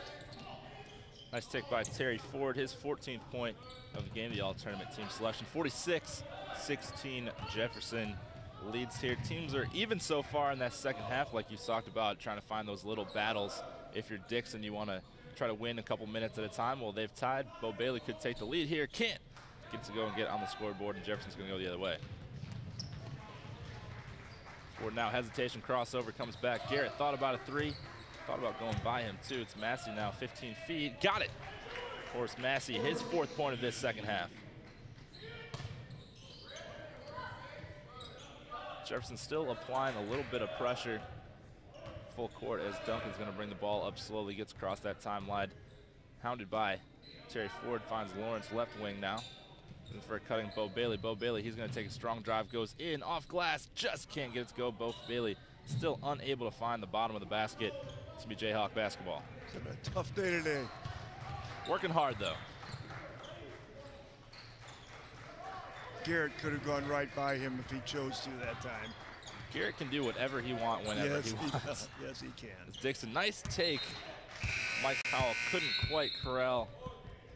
[SPEAKER 2] Nice take by Terry Ford, his 14th point of the game, the all-tournament team selection. 46-16 Jefferson leads here. Teams are even so far in that second half, like you talked about, trying to find those little battles. If you're Dixon, you want to try to win a couple minutes at a time. Well, they've tied. Bo Bailey could take the lead here. Can't get to go and get on the scoreboard, and Jefferson's going to go the other way. Ford now hesitation, crossover, comes back. Garrett thought about a three. Thought about going by him, too. It's Massey now, 15 feet. Got it. Of course, Massey, his 4th point of this second half. Jefferson still applying a little bit of pressure full court as Duncan's going to bring the ball up slowly, gets across that timeline. Hounded by Terry Ford, finds Lawrence left wing now. Looking for a cutting Bo Bailey. Bo Bailey, he's going to take a strong drive, goes in, off glass, just can't get it to go. Bo Bailey still unable to find the bottom of the basket. It's going to be Jayhawk basketball.
[SPEAKER 3] It's been a tough day today.
[SPEAKER 2] Working hard, though.
[SPEAKER 3] Garrett could have gone right by him if he chose to that time.
[SPEAKER 2] Garrett can do whatever he wants whenever he wants.
[SPEAKER 3] Yes, he can.
[SPEAKER 2] It's Dixon, nice take. Mike Powell couldn't quite corral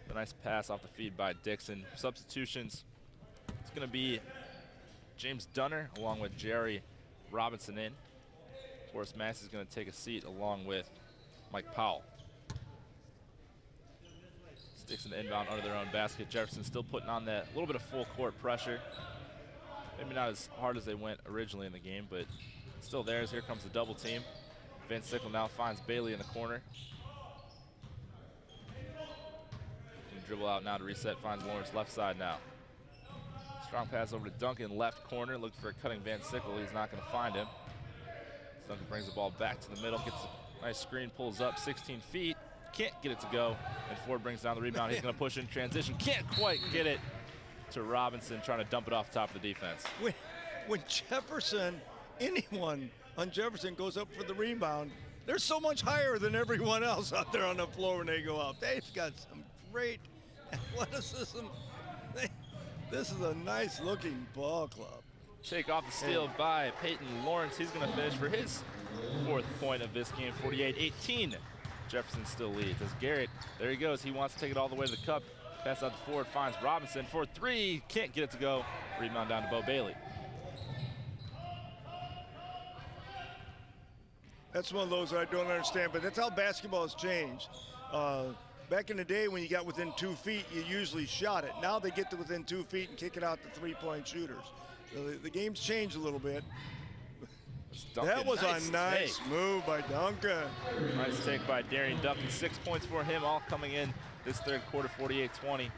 [SPEAKER 2] the nice pass off the feed by Dixon. Substitutions, it's going to be James Dunner along with Jerry Robinson in. Of course, Massey's going to take a seat along with Mike Powell. Dixon inbound under their own basket. Jefferson still putting on that little bit of full court pressure. Maybe not as hard as they went originally in the game, but still theirs. Here comes the double team. Van Sickle now finds Bailey in the corner. Dribble out now to reset, finds Lawrence left side now. Strong pass over to Duncan, left corner, looking for a cutting Van Sickle. He's not going to find him. Duncan brings the ball back to the middle, gets a nice screen, pulls up 16 feet. Can't get it to go, and Ford brings down the rebound. He's going to push in transition. Can't quite get it to Robinson, trying to dump it off the top of the defense.
[SPEAKER 3] When Jefferson, anyone on Jefferson goes up for the rebound, they're so much higher than everyone else out there on the floor when they go up. They've got some great athleticism. This is a nice-looking ball club.
[SPEAKER 2] Take off the steal by Peyton Lawrence. He's going to finish for his 4th point of this game, 48-18. Jefferson still leads as Garrett, there he goes. He wants to take it all the way to the cup. Pass out to Ford, finds Robinson for 3. Can't get it to go. Rebound down to Bo Bailey.
[SPEAKER 3] That's one of those I don't understand, but that's how basketball has changed. Back in the day when you got within 2 feet, you usually shot it. Now they get to within 2 feet and kick it out to 3-point shooters. So the game's changed a little bit.
[SPEAKER 2] Duncan,
[SPEAKER 3] that was a nice move by Duncan.
[SPEAKER 2] Nice take by Darian Duncan. 6 points for him, all coming in this 3rd quarter, 48-20.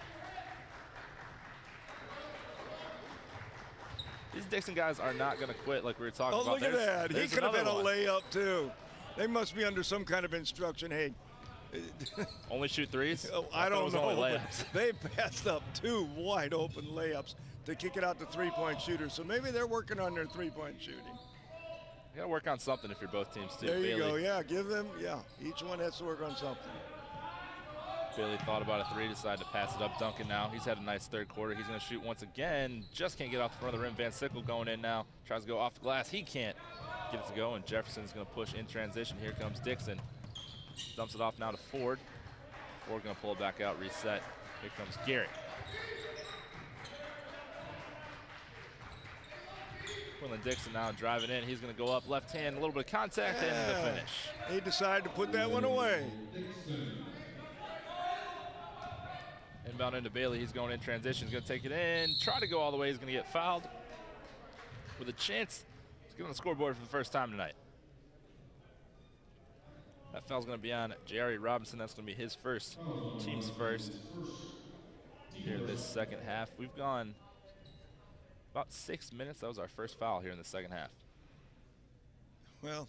[SPEAKER 2] These Dixon guys are not going to quit like we were talking about.
[SPEAKER 3] Oh, look at that. He could have been a layup, too. They must be under some kind of instruction. Hey.
[SPEAKER 2] Only shoot threes?
[SPEAKER 3] Oh, I don't know. They passed up 2 wide open layups to kick it out to 3-point shooters. So maybe they're working on their 3-point shooting.
[SPEAKER 2] You got to work on something if you're both teams, too.
[SPEAKER 3] There you
[SPEAKER 2] Bailey.
[SPEAKER 3] go. Yeah, give them. Yeah, each one has to work on something.
[SPEAKER 2] Bailey thought about a 3, decided to pass it up. Duncan now. He's had a nice 3rd quarter. He's going to shoot once again. Just can't get off the front of the rim. Van Sickle going in now. Tries to go off the glass. He can't get it to go, and Jefferson's going to push in transition. Here comes Dixon. Dumps it off now to Ford. Ford going to pull it back out, reset. Here comes Garrett. Quinlan Dixon now driving in. He's going to go up left hand, a little bit of contact, and the finish.
[SPEAKER 3] He decided to put that one away.
[SPEAKER 2] Inbound into Bailey. He's going in transition. He's going to take it in. Try to go all the way. He's going to get fouled. With a chance to get on the scoreboard for the first time tonight. That foul's going to be on Jerry Robinson. That's going to be his first, team's first here in this second half. We've gone about 6 minutes. That was our first foul here in the second half.
[SPEAKER 3] Well,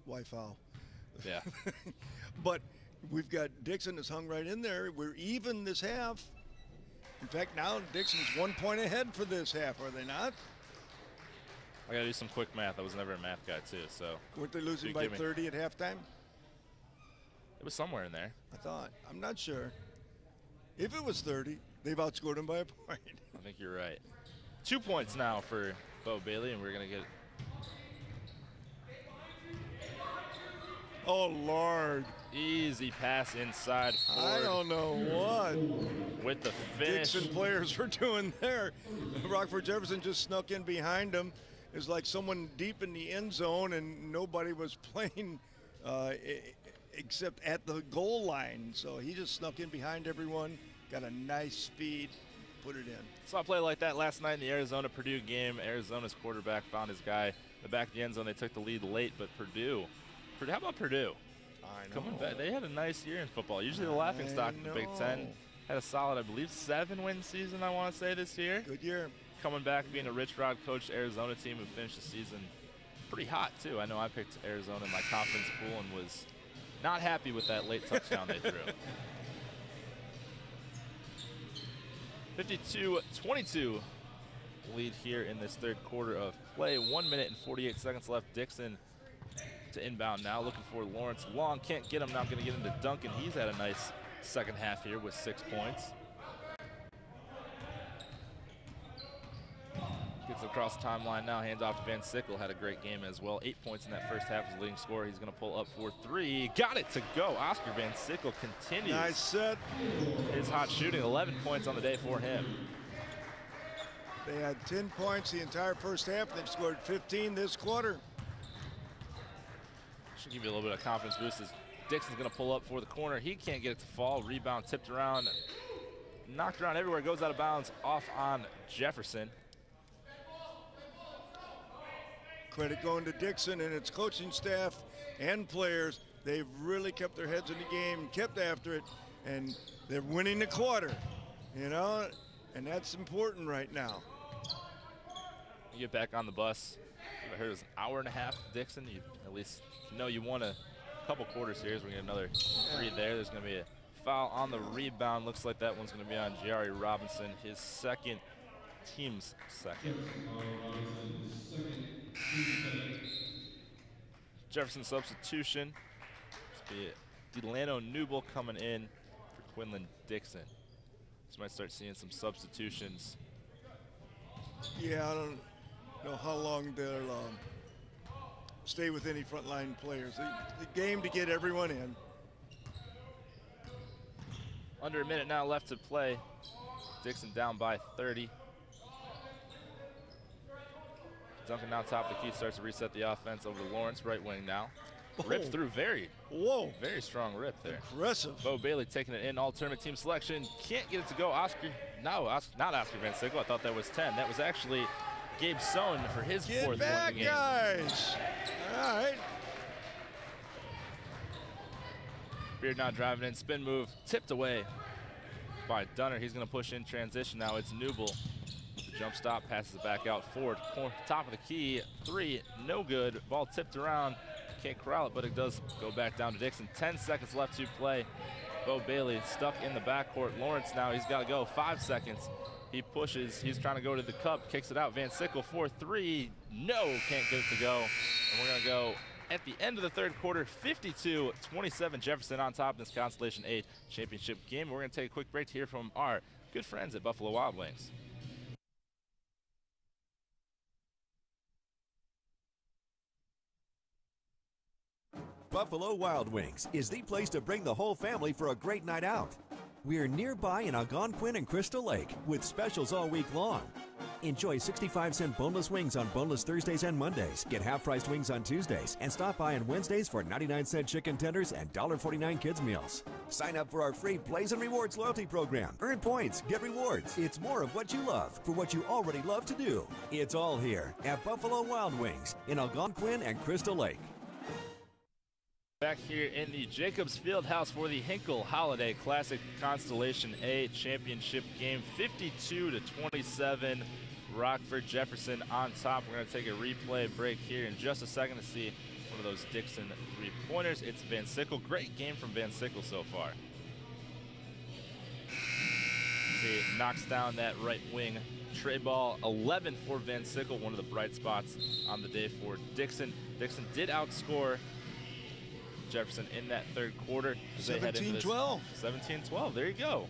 [SPEAKER 3] why foul?
[SPEAKER 2] Yeah.
[SPEAKER 3] But we've got Dixon has hung right in there. We're even this half. In fact, now Dixon's 1 point ahead for this half, are they not?
[SPEAKER 2] I got to do some quick math. I was never a math guy, too, so.
[SPEAKER 3] Weren't they losing by 30 at halftime?
[SPEAKER 2] It was somewhere in there.
[SPEAKER 3] I thought. I'm not sure. If it was 30, they've outscored him by a point.
[SPEAKER 2] I think you're right. 2 points now for Bo Bailey, and we're going to get.
[SPEAKER 3] Oh, Lord.
[SPEAKER 2] Easy pass inside. Ford.
[SPEAKER 3] I don't know what
[SPEAKER 2] with the finish.
[SPEAKER 3] Dixon players were doing there. Rockford Jefferson just snuck in behind him. It was like someone deep in the end zone, and nobody was playing except at the goal line. So he just snuck in behind everyone, got a nice speed, put it in.
[SPEAKER 2] Saw a play like that last night in the Arizona-Purdue game. Arizona's quarterback found his guy in the back of the end zone. They took the lead late, but Purdue, how about Purdue?
[SPEAKER 3] I know.
[SPEAKER 2] Coming back, they had a nice year in football. Usually the laughingstock in the Big Ten. Had a solid, I believe, 7-win season, I want to say, this year.
[SPEAKER 3] Good year.
[SPEAKER 2] Coming back, being a Rich Rod coached Arizona team who finished the season pretty hot, too. I know I picked Arizona in my confidence pool and was not happy with that late touchdown they threw. 52-22 lead here in this third quarter of play. 1 minute and 48 seconds left. Dixon to inbound now, looking for Lawrence Long. Can't get him. Now going to get into Duncan. He's had a nice second half here with 6 points. Gets across the timeline now, hands off to Van Sickle. Had a great game as well. 8 points in that first half as leading scorer. He's going to pull up for 3. Got it to go. Oscar Van Sickle continues.
[SPEAKER 3] Nice set.
[SPEAKER 2] His hot shooting, 11 points on the day for him.
[SPEAKER 3] They had 10 points the entire first half. They've scored 15 this quarter.
[SPEAKER 2] Should give you a little bit of confidence boost as Dixon's going to pull up for the corner. He can't get it to fall. Rebound tipped around, knocked around everywhere. Goes out of bounds off on Jefferson.
[SPEAKER 3] Credit going to Dixon and its coaching staff and players. They've really kept their heads in the game, kept after it, and they're winning the quarter, you know, and that's important right now.
[SPEAKER 2] You get back on the bus. I heard it was an hour and a half, Dixon. You at least know you won a couple quarters here. We're going to get another 3 there. There's going to be a foul on the rebound. Looks like that one's going to be on Jerry Robinson, his second, team's second. Jefferson substitution. Delano Newble coming in for Quinlan Dixon. So might start seeing some substitutions.
[SPEAKER 3] Yeah, I don't know how long they'll stay with any frontline players. The game to get everyone in.
[SPEAKER 2] Under a minute now left to play. Dixon down by 30. Duncan now top of the key, starts to reset the offense over to Lawrence, right wing now. Rips through very strong rip there.
[SPEAKER 3] Impressive.
[SPEAKER 2] Bo Bailey taking it in, all tournament team selection. Can't get it to go. Not Oscar Van Sickle. I thought that was 10. That was actually Gabe Sohn for his fourth point of the game.
[SPEAKER 3] Guys. All right.
[SPEAKER 2] Beard now driving in, spin move, tipped away by Dunner. He's going to push in transition now. It's Newble. The jump stop, passes it back out. Ford, top of the key, 3, no good. Ball tipped around, can't corral it, but it does go back down to Dixon. 10 seconds left to play. Bo Bailey stuck in the backcourt. Lawrence now, he's got to go. 5 seconds. He pushes, he's trying to go to the cup, kicks it out. Van Sickle for 3, no, can't get it to go. And we're going to go at the end of the third quarter, 52-27, Jefferson on top in this Constellation 8 championship game. We're going to take a quick break to hear from our good friends at Buffalo Wild Wings.
[SPEAKER 4] Buffalo Wild Wings is the place to bring the whole family for a great night out. We're nearby in Algonquin and Crystal Lake with specials all week long. Enjoy 65-cent boneless wings on boneless Thursdays and Mondays. Get half-priced wings on Tuesdays. And stop by on Wednesdays for 99-cent chicken tenders and $1.49 kids meals. Sign up for our free Plays and Rewards loyalty program. Earn points, get rewards. It's more of what you love for what you already love to do. It's all here at Buffalo Wild Wings in Algonquin and Crystal Lake.
[SPEAKER 2] Back here in the Jacobs Fieldhouse for the Hinkle Holiday Classic Constellation A Championship game. 52-27, Rockford Jefferson on top. We're going to take a replay break here in just a second to see one of those Dixon three-pointers. It's Van Sickle. Great game from Van Sickle so far. He knocks down that right wing tray ball. 11 for Van Sickle, one of the bright spots on the day for Dixon. Dixon did outscore Jefferson in that third quarter.
[SPEAKER 3] 17-12.
[SPEAKER 2] 17-12, there you go.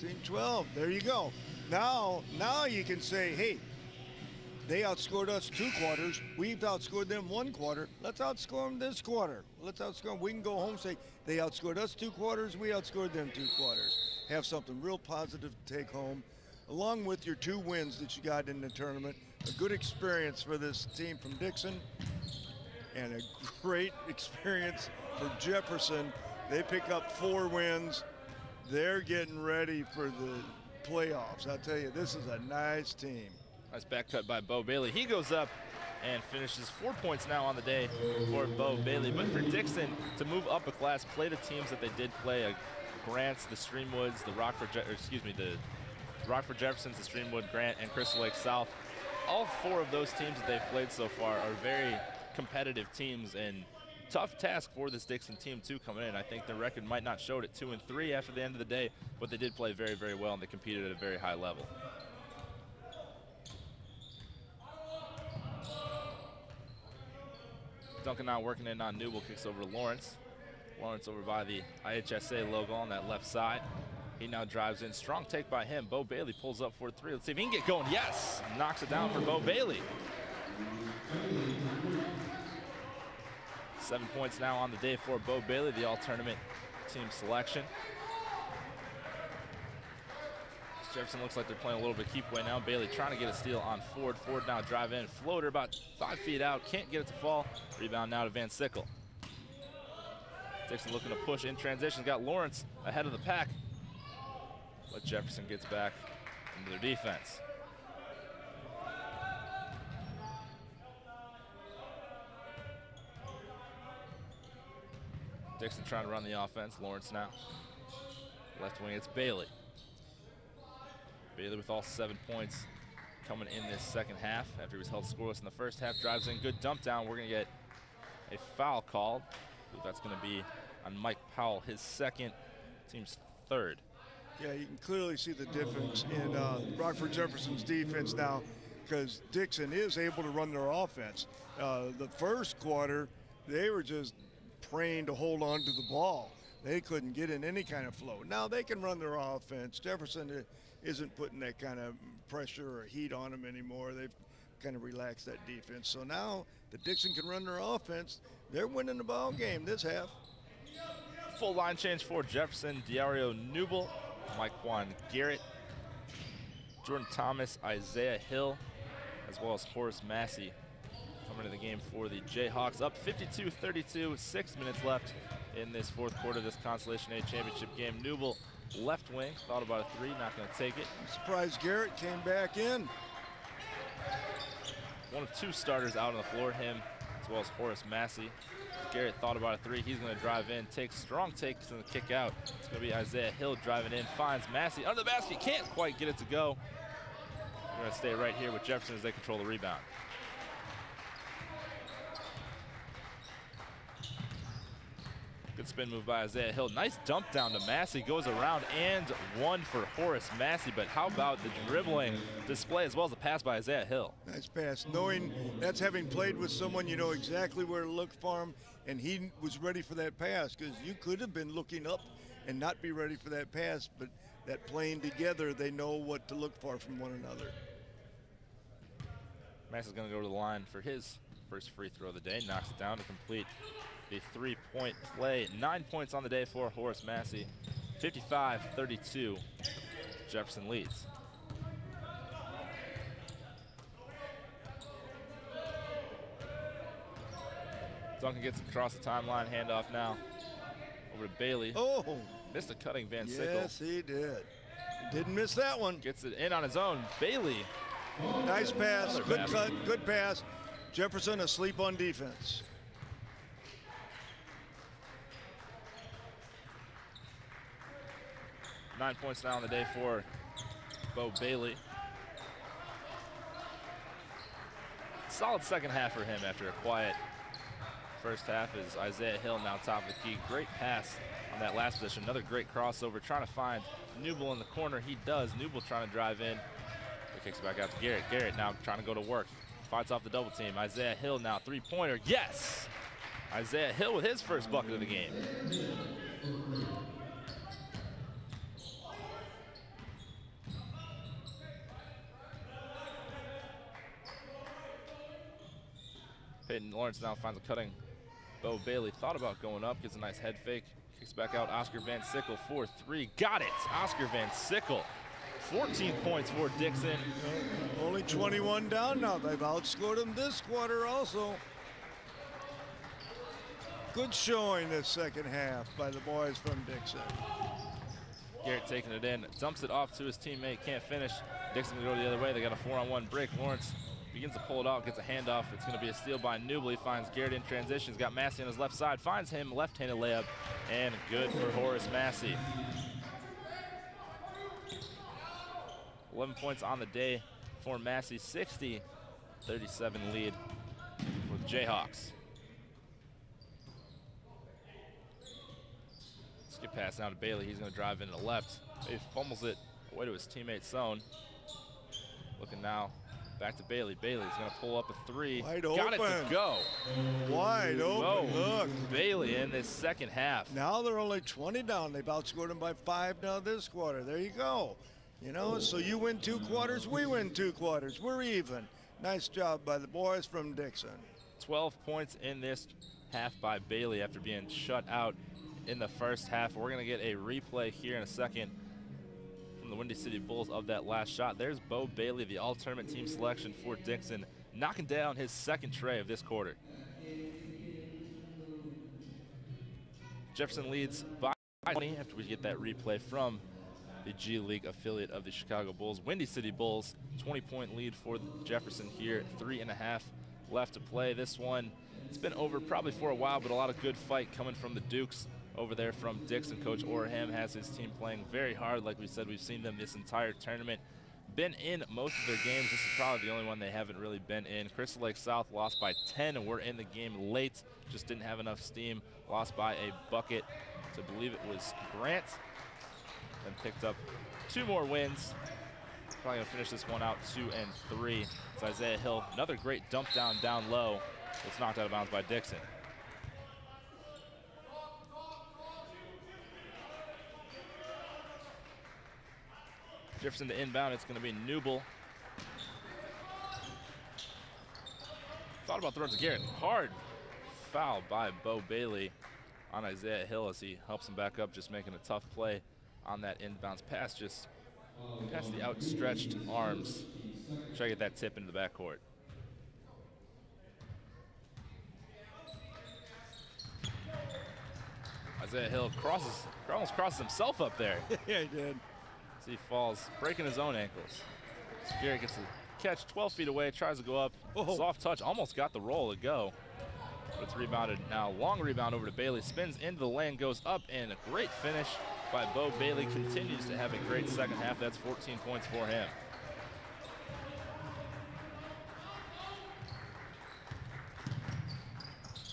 [SPEAKER 3] 17-12, there you go. Now you can say, hey, they outscored us 2 quarters. We've outscored them 1 quarter. Let's outscore them this quarter. Let's outscore them. We can go home and say, they outscored us 2 quarters. We outscored them 2 quarters. Have something real positive to take home, along with your 2 wins that you got in the tournament. A good experience for this team from Dixon, and a great experience for Jefferson. They pick up 4 wins. They're getting ready for the playoffs. I'll tell you, this is a nice team.
[SPEAKER 2] Nice back cut by Bo Bailey. He goes up and finishes 4 points now on the day for Bo Bailey. But for Dixon to move up a class, play the teams that they did play, Grants, the Streamwoods, the Rockford Jeffersons, the Streamwood, Grant, and Crystal Lake South. All 4 of those teams that they've played so far are very competitive teams, and tough task for this Dixon team too coming in. I think their record might not show it at 2-3 after the end of the day, but they did play very, very well, and they competed at a very high level. Duncan now working in on Newell, kicks over to Lawrence. Lawrence over by the IHSA logo on that left side. He now drives in. Strong take by him. Bo Bailey pulls up for 3. Let's see if he can get going. Yes! Knocks it down for Bo Bailey. 7 points now on the day for Bo Bailey, the all-tournament team selection. Jefferson looks like they're playing a little bit keep away now. Bailey trying to get a steal on Ford. Ford now drive in. Floater about 5 feet out. Can't get it to fall. Rebound now to Van Sickle. Dixon looking to push in transition. Got Lawrence ahead of the pack. But Jefferson gets back into their defense. Dixon trying to run the offense. Lawrence now. Left wing, it's Bailey. Bailey with all 7 points coming in this second half after he was held scoreless in the first half. Drives in, good dump down. We're going to get a foul called. I believe that's going to be on Mike Powell, his second, team's 3rd.
[SPEAKER 3] Yeah, you can clearly see the difference in Rockford Jefferson's defense now, because Dixon is able to run their offense. The first quarter, they were just praying to hold on to the ball. They couldn't get in any kind of flow. Now they can run their offense. Jefferson isn't putting that kind of pressure or heat on them anymore. They've kind of relaxed that defense. So now the Dixon can run their offense. They're winning the ball game this half.
[SPEAKER 2] Full line change for Jefferson. Diario Newell, Mike Juan Garrett, Jordan Thomas, Isaiah Hill, as well as Horace Massey coming to the game for the Jayhawks. Up 52-32, 6 minutes left in this 4th quarter of this Constellation A championship game. Newell, left wing, thought about a 3, not going to take it.
[SPEAKER 3] I'm surprised Garrett came back in.
[SPEAKER 2] One of 2 starters out on the floor, him as well as Horace Massey. Garrett thought about a 3. He's going to drive in, strong takes and the kick out. It's going to be Isaiah Hill driving in, finds Massey under the basket, can't quite get it to go. We're going to stay right here with Jefferson as they control the rebound. Good spin move by Isaiah Hill. Nice dump down to Massey. Goes around and 1 for Horace Massey. But how about the dribbling display as well as the pass by Isaiah Hill?
[SPEAKER 3] Nice pass. Knowing that's having played with someone, you know exactly where to look for him. And he was ready for that pass, because you could have been looking up and not be ready for that pass. But that playing together, they know what to look for from one another.
[SPEAKER 2] Massey's going to go to the line for his first free throw of the day. Knocks it down to complete the 3-point play. 9 points on the day for Horace Massey. 55-32. Jefferson leads. Duncan gets across the timeline. Handoff now over to Bailey.
[SPEAKER 3] Oh!
[SPEAKER 2] Missed a cutting Van Sickle.
[SPEAKER 3] Yes, he did. Didn't miss that one.
[SPEAKER 2] Gets it in on his own. Bailey.
[SPEAKER 3] Nice pass. Good cut. Good pass. Jefferson asleep on defense.
[SPEAKER 2] 9 points now on the day for Bo Bailey. Solid second half for him after a quiet first half as Isaiah Hill now top of the key. Great pass on that last position. Another great crossover, trying to find Newble in the corner. He does. Newble trying to drive in. He kicks back out to Garrett. Garrett now trying to go to work. Fights off the double team. Isaiah Hill now three-pointer. Yes! Isaiah Hill with his first bucket of the game. Peyton Lawrence now finds a cutting Bo Bailey. Thought about going up, gets a nice head fake. Kicks back out. Oscar Van Sickle for three. Got it! Oscar Van Sickle. 14 points for Dixon.
[SPEAKER 3] Only 21 down now. They've outscored them this quarter also. Good showing this second half by the boys from Dixon.
[SPEAKER 2] Garrett taking it in, dumps it off to his teammate, can't finish. Dixon can go the other way. They got a 4-on-1 break. Lawrence begins to pull it out, gets a handoff. It's going to be a steal by Newble. He finds Garrett in transition. He's got Massey on his left side, finds him, left-handed layup, and good for Horace Massey. 11 points on the day for Massey, 60-37 lead for the Jayhawks. Skip pass now to Bailey. He's going to drive in to the left. He fumbles it away to his teammate Sohn. Looking now back to Bailey. Bailey's going to pull up a three.
[SPEAKER 3] Wide
[SPEAKER 2] Got
[SPEAKER 3] open.
[SPEAKER 2] it to go.
[SPEAKER 3] Wide open.
[SPEAKER 2] Whoa.
[SPEAKER 3] Look.
[SPEAKER 2] Bailey in this second half.
[SPEAKER 3] Now they're only 20 down. They've outscored them by 5 now this quarter. There you go. You know, so you win 2 quarters, we win 2 quarters. We're even. Nice job by the boys from Dixon.
[SPEAKER 2] 12 points in this half by Bailey after being shut out in the first half. We're going to get a replay here in a second from the Windy City Bulls of that last shot. There's Bo Bailey, the all-tournament team selection for Dixon, knocking down his second tray of this quarter. Jefferson leads by 20 after we get that replay from the G League affiliate of the Chicago Bulls. Windy City Bulls, 20-point lead for Jefferson here. 3.5 left to play. This one, it's been over probably for a while, but a lot of good fight coming from the Dukes over there from Dixon. Coach Orham has his team playing very hard. Like we said, we've seen them this entire tournament. Been in most of their games. This is probably the only one they haven't really been in. Crystal Lake South lost by 10 and were in the game late. Just didn't have enough steam. Lost by a bucket to, I believe it was Grant. And picked up 2 more wins. Probably gonna finish this one out 2-3. It's Isaiah Hill. Another great dump down low. It's knocked out of bounds by Dixon. Jefferson to inbound. It's gonna be Newble. Thought about throwing to Garrett. Hard foul by Bo Bailey on Isaiah Hill as he helps him back up, just making a tough play on that inbounds pass, just past the outstretched arms. Try to get that tip into the backcourt. Isaiah Hill almost crosses himself up there.
[SPEAKER 3] Yeah, he did.
[SPEAKER 2] So he falls, breaking his own ankles. So Garrett gets the catch 12 feet away, tries to go up.
[SPEAKER 3] Oh.
[SPEAKER 2] Soft touch, almost got the roll to go. But it's rebounded now. Long rebound over to Bailey, spins into the lane, goes up, and a great finish by Bo Bailey. Continues to have a great second half. That's 14 points for him.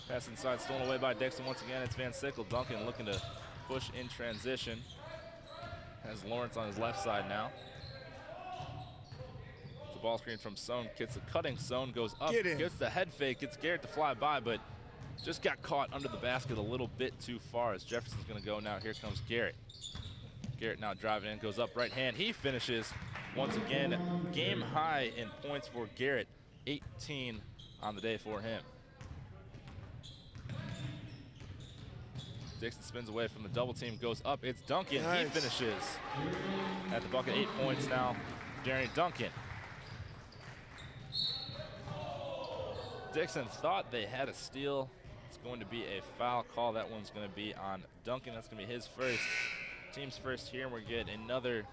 [SPEAKER 2] Pass inside, stolen away by Dixon. Once again, it's Van Sickle. Duncan looking to push in transition. Has Lawrence on his left side now. The ball screen from Sohn. Gets a cutting. Sohn goes up, gets the head fake, gets Garrett to fly by, but just got caught under the basket a little bit too far as Jefferson's gonna go now. Here comes Garrett. Garrett now driving in, goes up right hand. He finishes once again. Game high in points for Garrett. 18 on the day for him. Dixon spins away from the double team, goes up. It's Duncan. Nice. He finishes at the bucket. 8 points now. Jerry Duncan. Dixon thought they had a steal. It's going to be a foul call. That one's going to be on Duncan. That's going to be his first, team's first here, and we're getting another.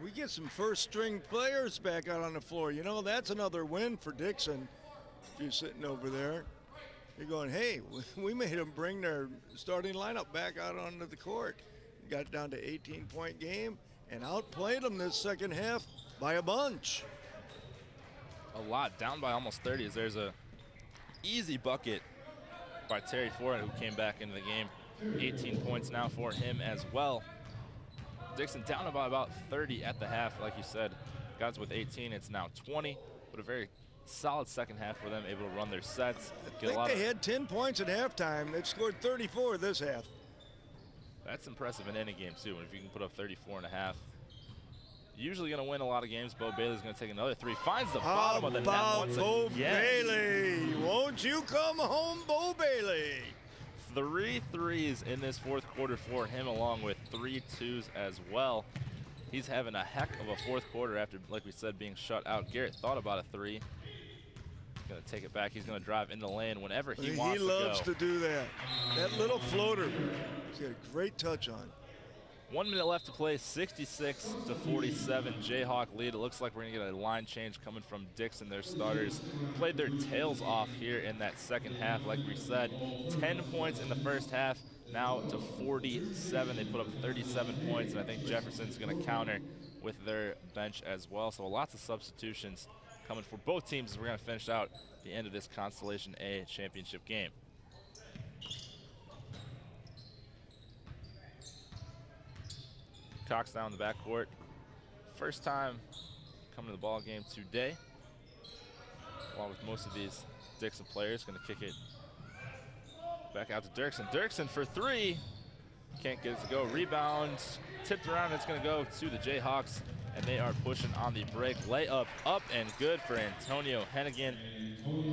[SPEAKER 3] We get some first-string players back out on the floor. You know, that's another win for Dixon. If you're sitting over there, you're going, hey, we made them bring their starting lineup back out onto the court. got it down to 18-point game, and outplayed them this second half by a bunch.
[SPEAKER 2] A lot, down by almost 30. As there's a easy bucket by Terry Ford, who came back into the game. 18 points now for him as well. Dixon down by about 30 at the half, like you said. Guys with 18, it's now 20, but a very solid second half for them, able to run their sets.
[SPEAKER 3] I think they had 10 points at halftime. They've scored 34 this half.
[SPEAKER 2] That's impressive in any game, too. And if you can put up 34 and a half, usually going to win a lot of games. Bo Bailey's going to take another three. Finds the bottom of the net once
[SPEAKER 3] Bo
[SPEAKER 2] again.
[SPEAKER 3] Bailey? Won't you come home, Bo Bailey?
[SPEAKER 2] 3 threes in this fourth quarter for him, along with 3 twos as well. He's having a heck of a fourth quarter after, like we said, being shut out. Garrett thought about a 3. He's going to take it back. He's going to drive into the lane whenever he wants to go.
[SPEAKER 3] He loves to do that. That little floater, he's got a great touch on.
[SPEAKER 2] 1 minute left to play, 66-47 Jayhawk lead. It looks like we're going to get a line change coming from Dixon. Their starters played their tails off here in that second half. Like we said, 10 points in the first half, now to 47. They put up 37 points, and I think Jefferson's going to counter with their bench as well. So lots of substitutions coming for both teams as we're going to finish out the end of this Constellation A championship game. Cox down in the backcourt. First time coming to the ball game today. Along with most of these Dixon players, going to kick it back out to Dirksen. Dirksen for 3. Can't get it to go. Rebound tipped around. It's going to go to the Jayhawks, and they are pushing on the break. Layup up and good for Antonio Hennigan.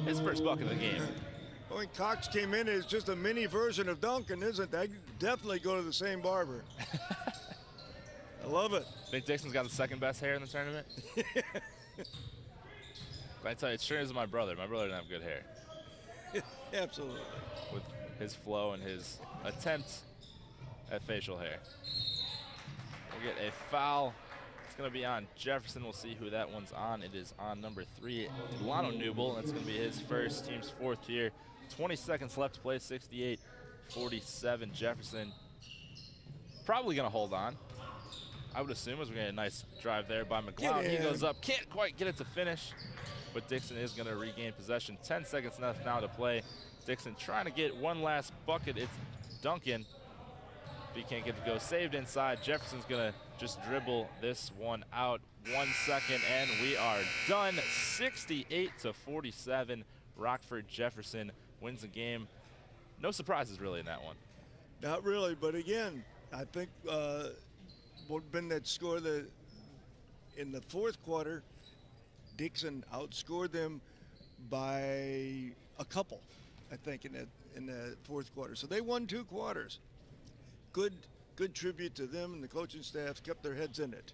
[SPEAKER 2] His first bucket of the game.
[SPEAKER 3] When Cox came in, it's just a mini version of Duncan, isn't it? They definitely go to the same barber. I love it.
[SPEAKER 2] Think Dixon's got the second best hair in the tournament? I tell you, it sure isn't my brother. My brother doesn't have good hair.
[SPEAKER 3] Absolutely.
[SPEAKER 2] With his flow and his attempt at facial hair. We'll get a foul. It's going to be on Jefferson. We'll see who that one's on. It is on number 3, Delano Newble. That's going to be his first, team's 4th here. 20 seconds left to play, 68-47 Jefferson. Probably going to hold on. I would assume as we get a nice drive there by McLeod. He goes up, can't quite get it to finish, but Dixon is going to regain possession. 10 seconds left now to play. Dixon trying to get one last bucket. It's Duncan. But he can't get it to go. Saved inside. Jefferson's going to just dribble this one out. 1 second, and we are done. 68-47. Rockford Jefferson wins the game. No surprises really in that one.
[SPEAKER 3] Not really, but again, I think would have been that score that in the fourth quarter, Dixon outscored them by a couple, I think, in the fourth quarter. So they won 2 quarters. Good tribute to them, and the coaching staff kept their heads in it.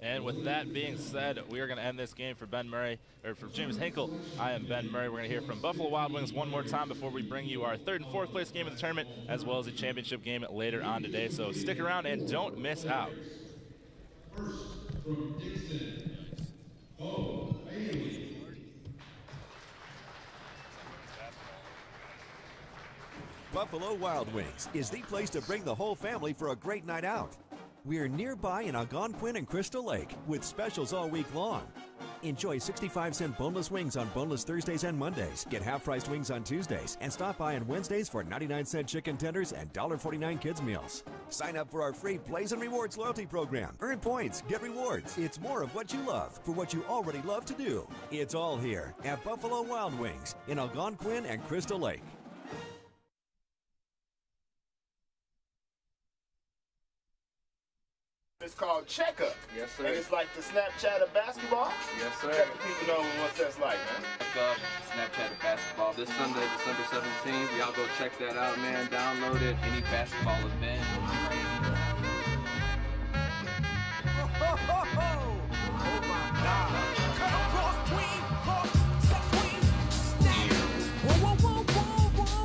[SPEAKER 2] And with that being said, we are going to end this game for Ben Murray, or for James Hinkle. I am Ben Murray. We're going to hear from Buffalo Wild Wings one more time before we bring you our 3rd and 4th place game of the tournament, as well as a championship game later on today. So stick around and don't miss out.
[SPEAKER 7] First from Dixon, Bo Bailey.
[SPEAKER 4] Buffalo Wild Wings is the place to bring the whole family for a great night out. We're nearby in Algonquin and Crystal Lake with specials all week long. Enjoy 65-cent boneless wings on boneless Thursdays and Mondays. Get half-priced wings on Tuesdays. And stop by on Wednesdays for 99-cent chicken tenders and $1.49 kids meals. Sign up for our free Plays and Rewards loyalty program. Earn points, get rewards. It's more of what you love for what you already love to do. It's all here at Buffalo Wild Wings in Algonquin and Crystal Lake.
[SPEAKER 5] It's called Checkup.
[SPEAKER 6] Yes, sir.
[SPEAKER 5] And it's like the Snapchat of basketball.
[SPEAKER 6] Yes, sir.
[SPEAKER 5] Let the people know what that's like, man.
[SPEAKER 6] Check up Snapchat of basketball this Sunday, December 17th. Y'all go check that out, man. Download it. Any basketball event.
[SPEAKER 8] Oh my God. Cross queen, step queen, snap. Whoa, whoa, whoa, whoa, whoa,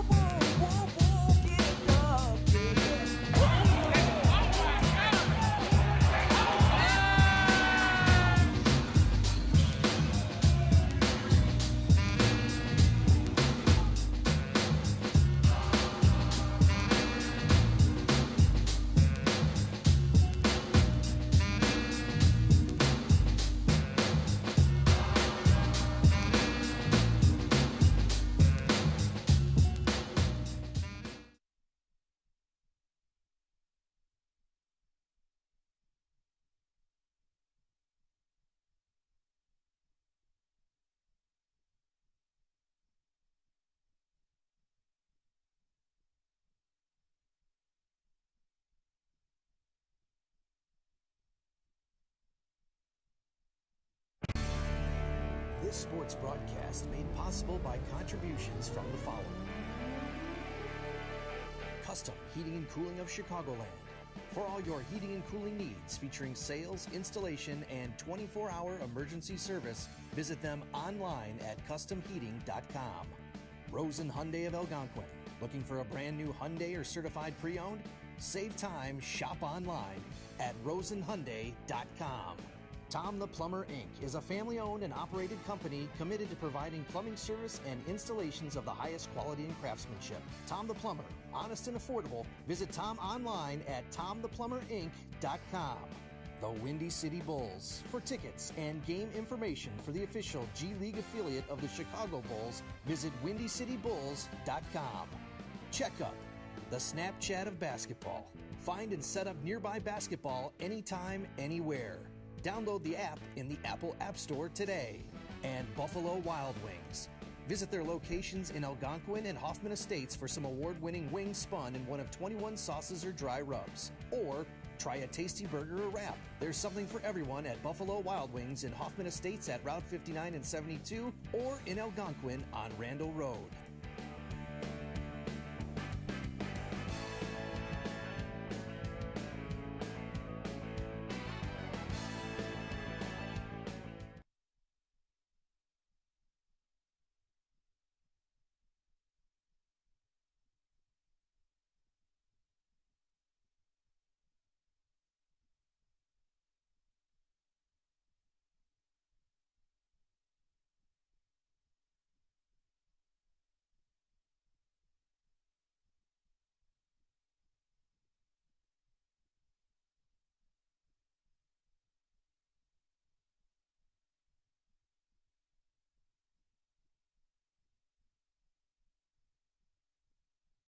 [SPEAKER 8] whoa, whoa, get up,
[SPEAKER 1] This sports broadcast made possible by contributions from the following. Custom Heating and Cooling of Chicagoland. For all your heating and cooling needs, featuring sales, installation, and 24-hour emergency service, visit them online at customheating.com. Rosen Hyundai of Algonquin. Looking for a brand new Hyundai or certified pre-owned? Save time, shop online at rosenhyundai.com. Tom the Plumber, Inc. is a family-owned and operated company committed to providing plumbing service and installations of the highest quality and craftsmanship. Tom the Plumber, honest and affordable. Visit Tom online at tomtheplumberinc.com. The Windy City Bulls. For tickets and game information for the official G League affiliate of the Chicago Bulls, visit windycitybulls.com. Checkup, the Snapchat of basketball. Find and set up nearby basketball anytime, anywhere. Download the app in the Apple App Store today. And Buffalo Wild Wings. Visit their locations in Algonquin and Hoffman Estates for some award-winning wings spun in one of 21 sauces or dry rubs. Or try a tasty burger or wrap. There's something for everyone at Buffalo Wild Wings in Hoffman Estates at Route 59 and 72 or in Algonquin on Randall Road.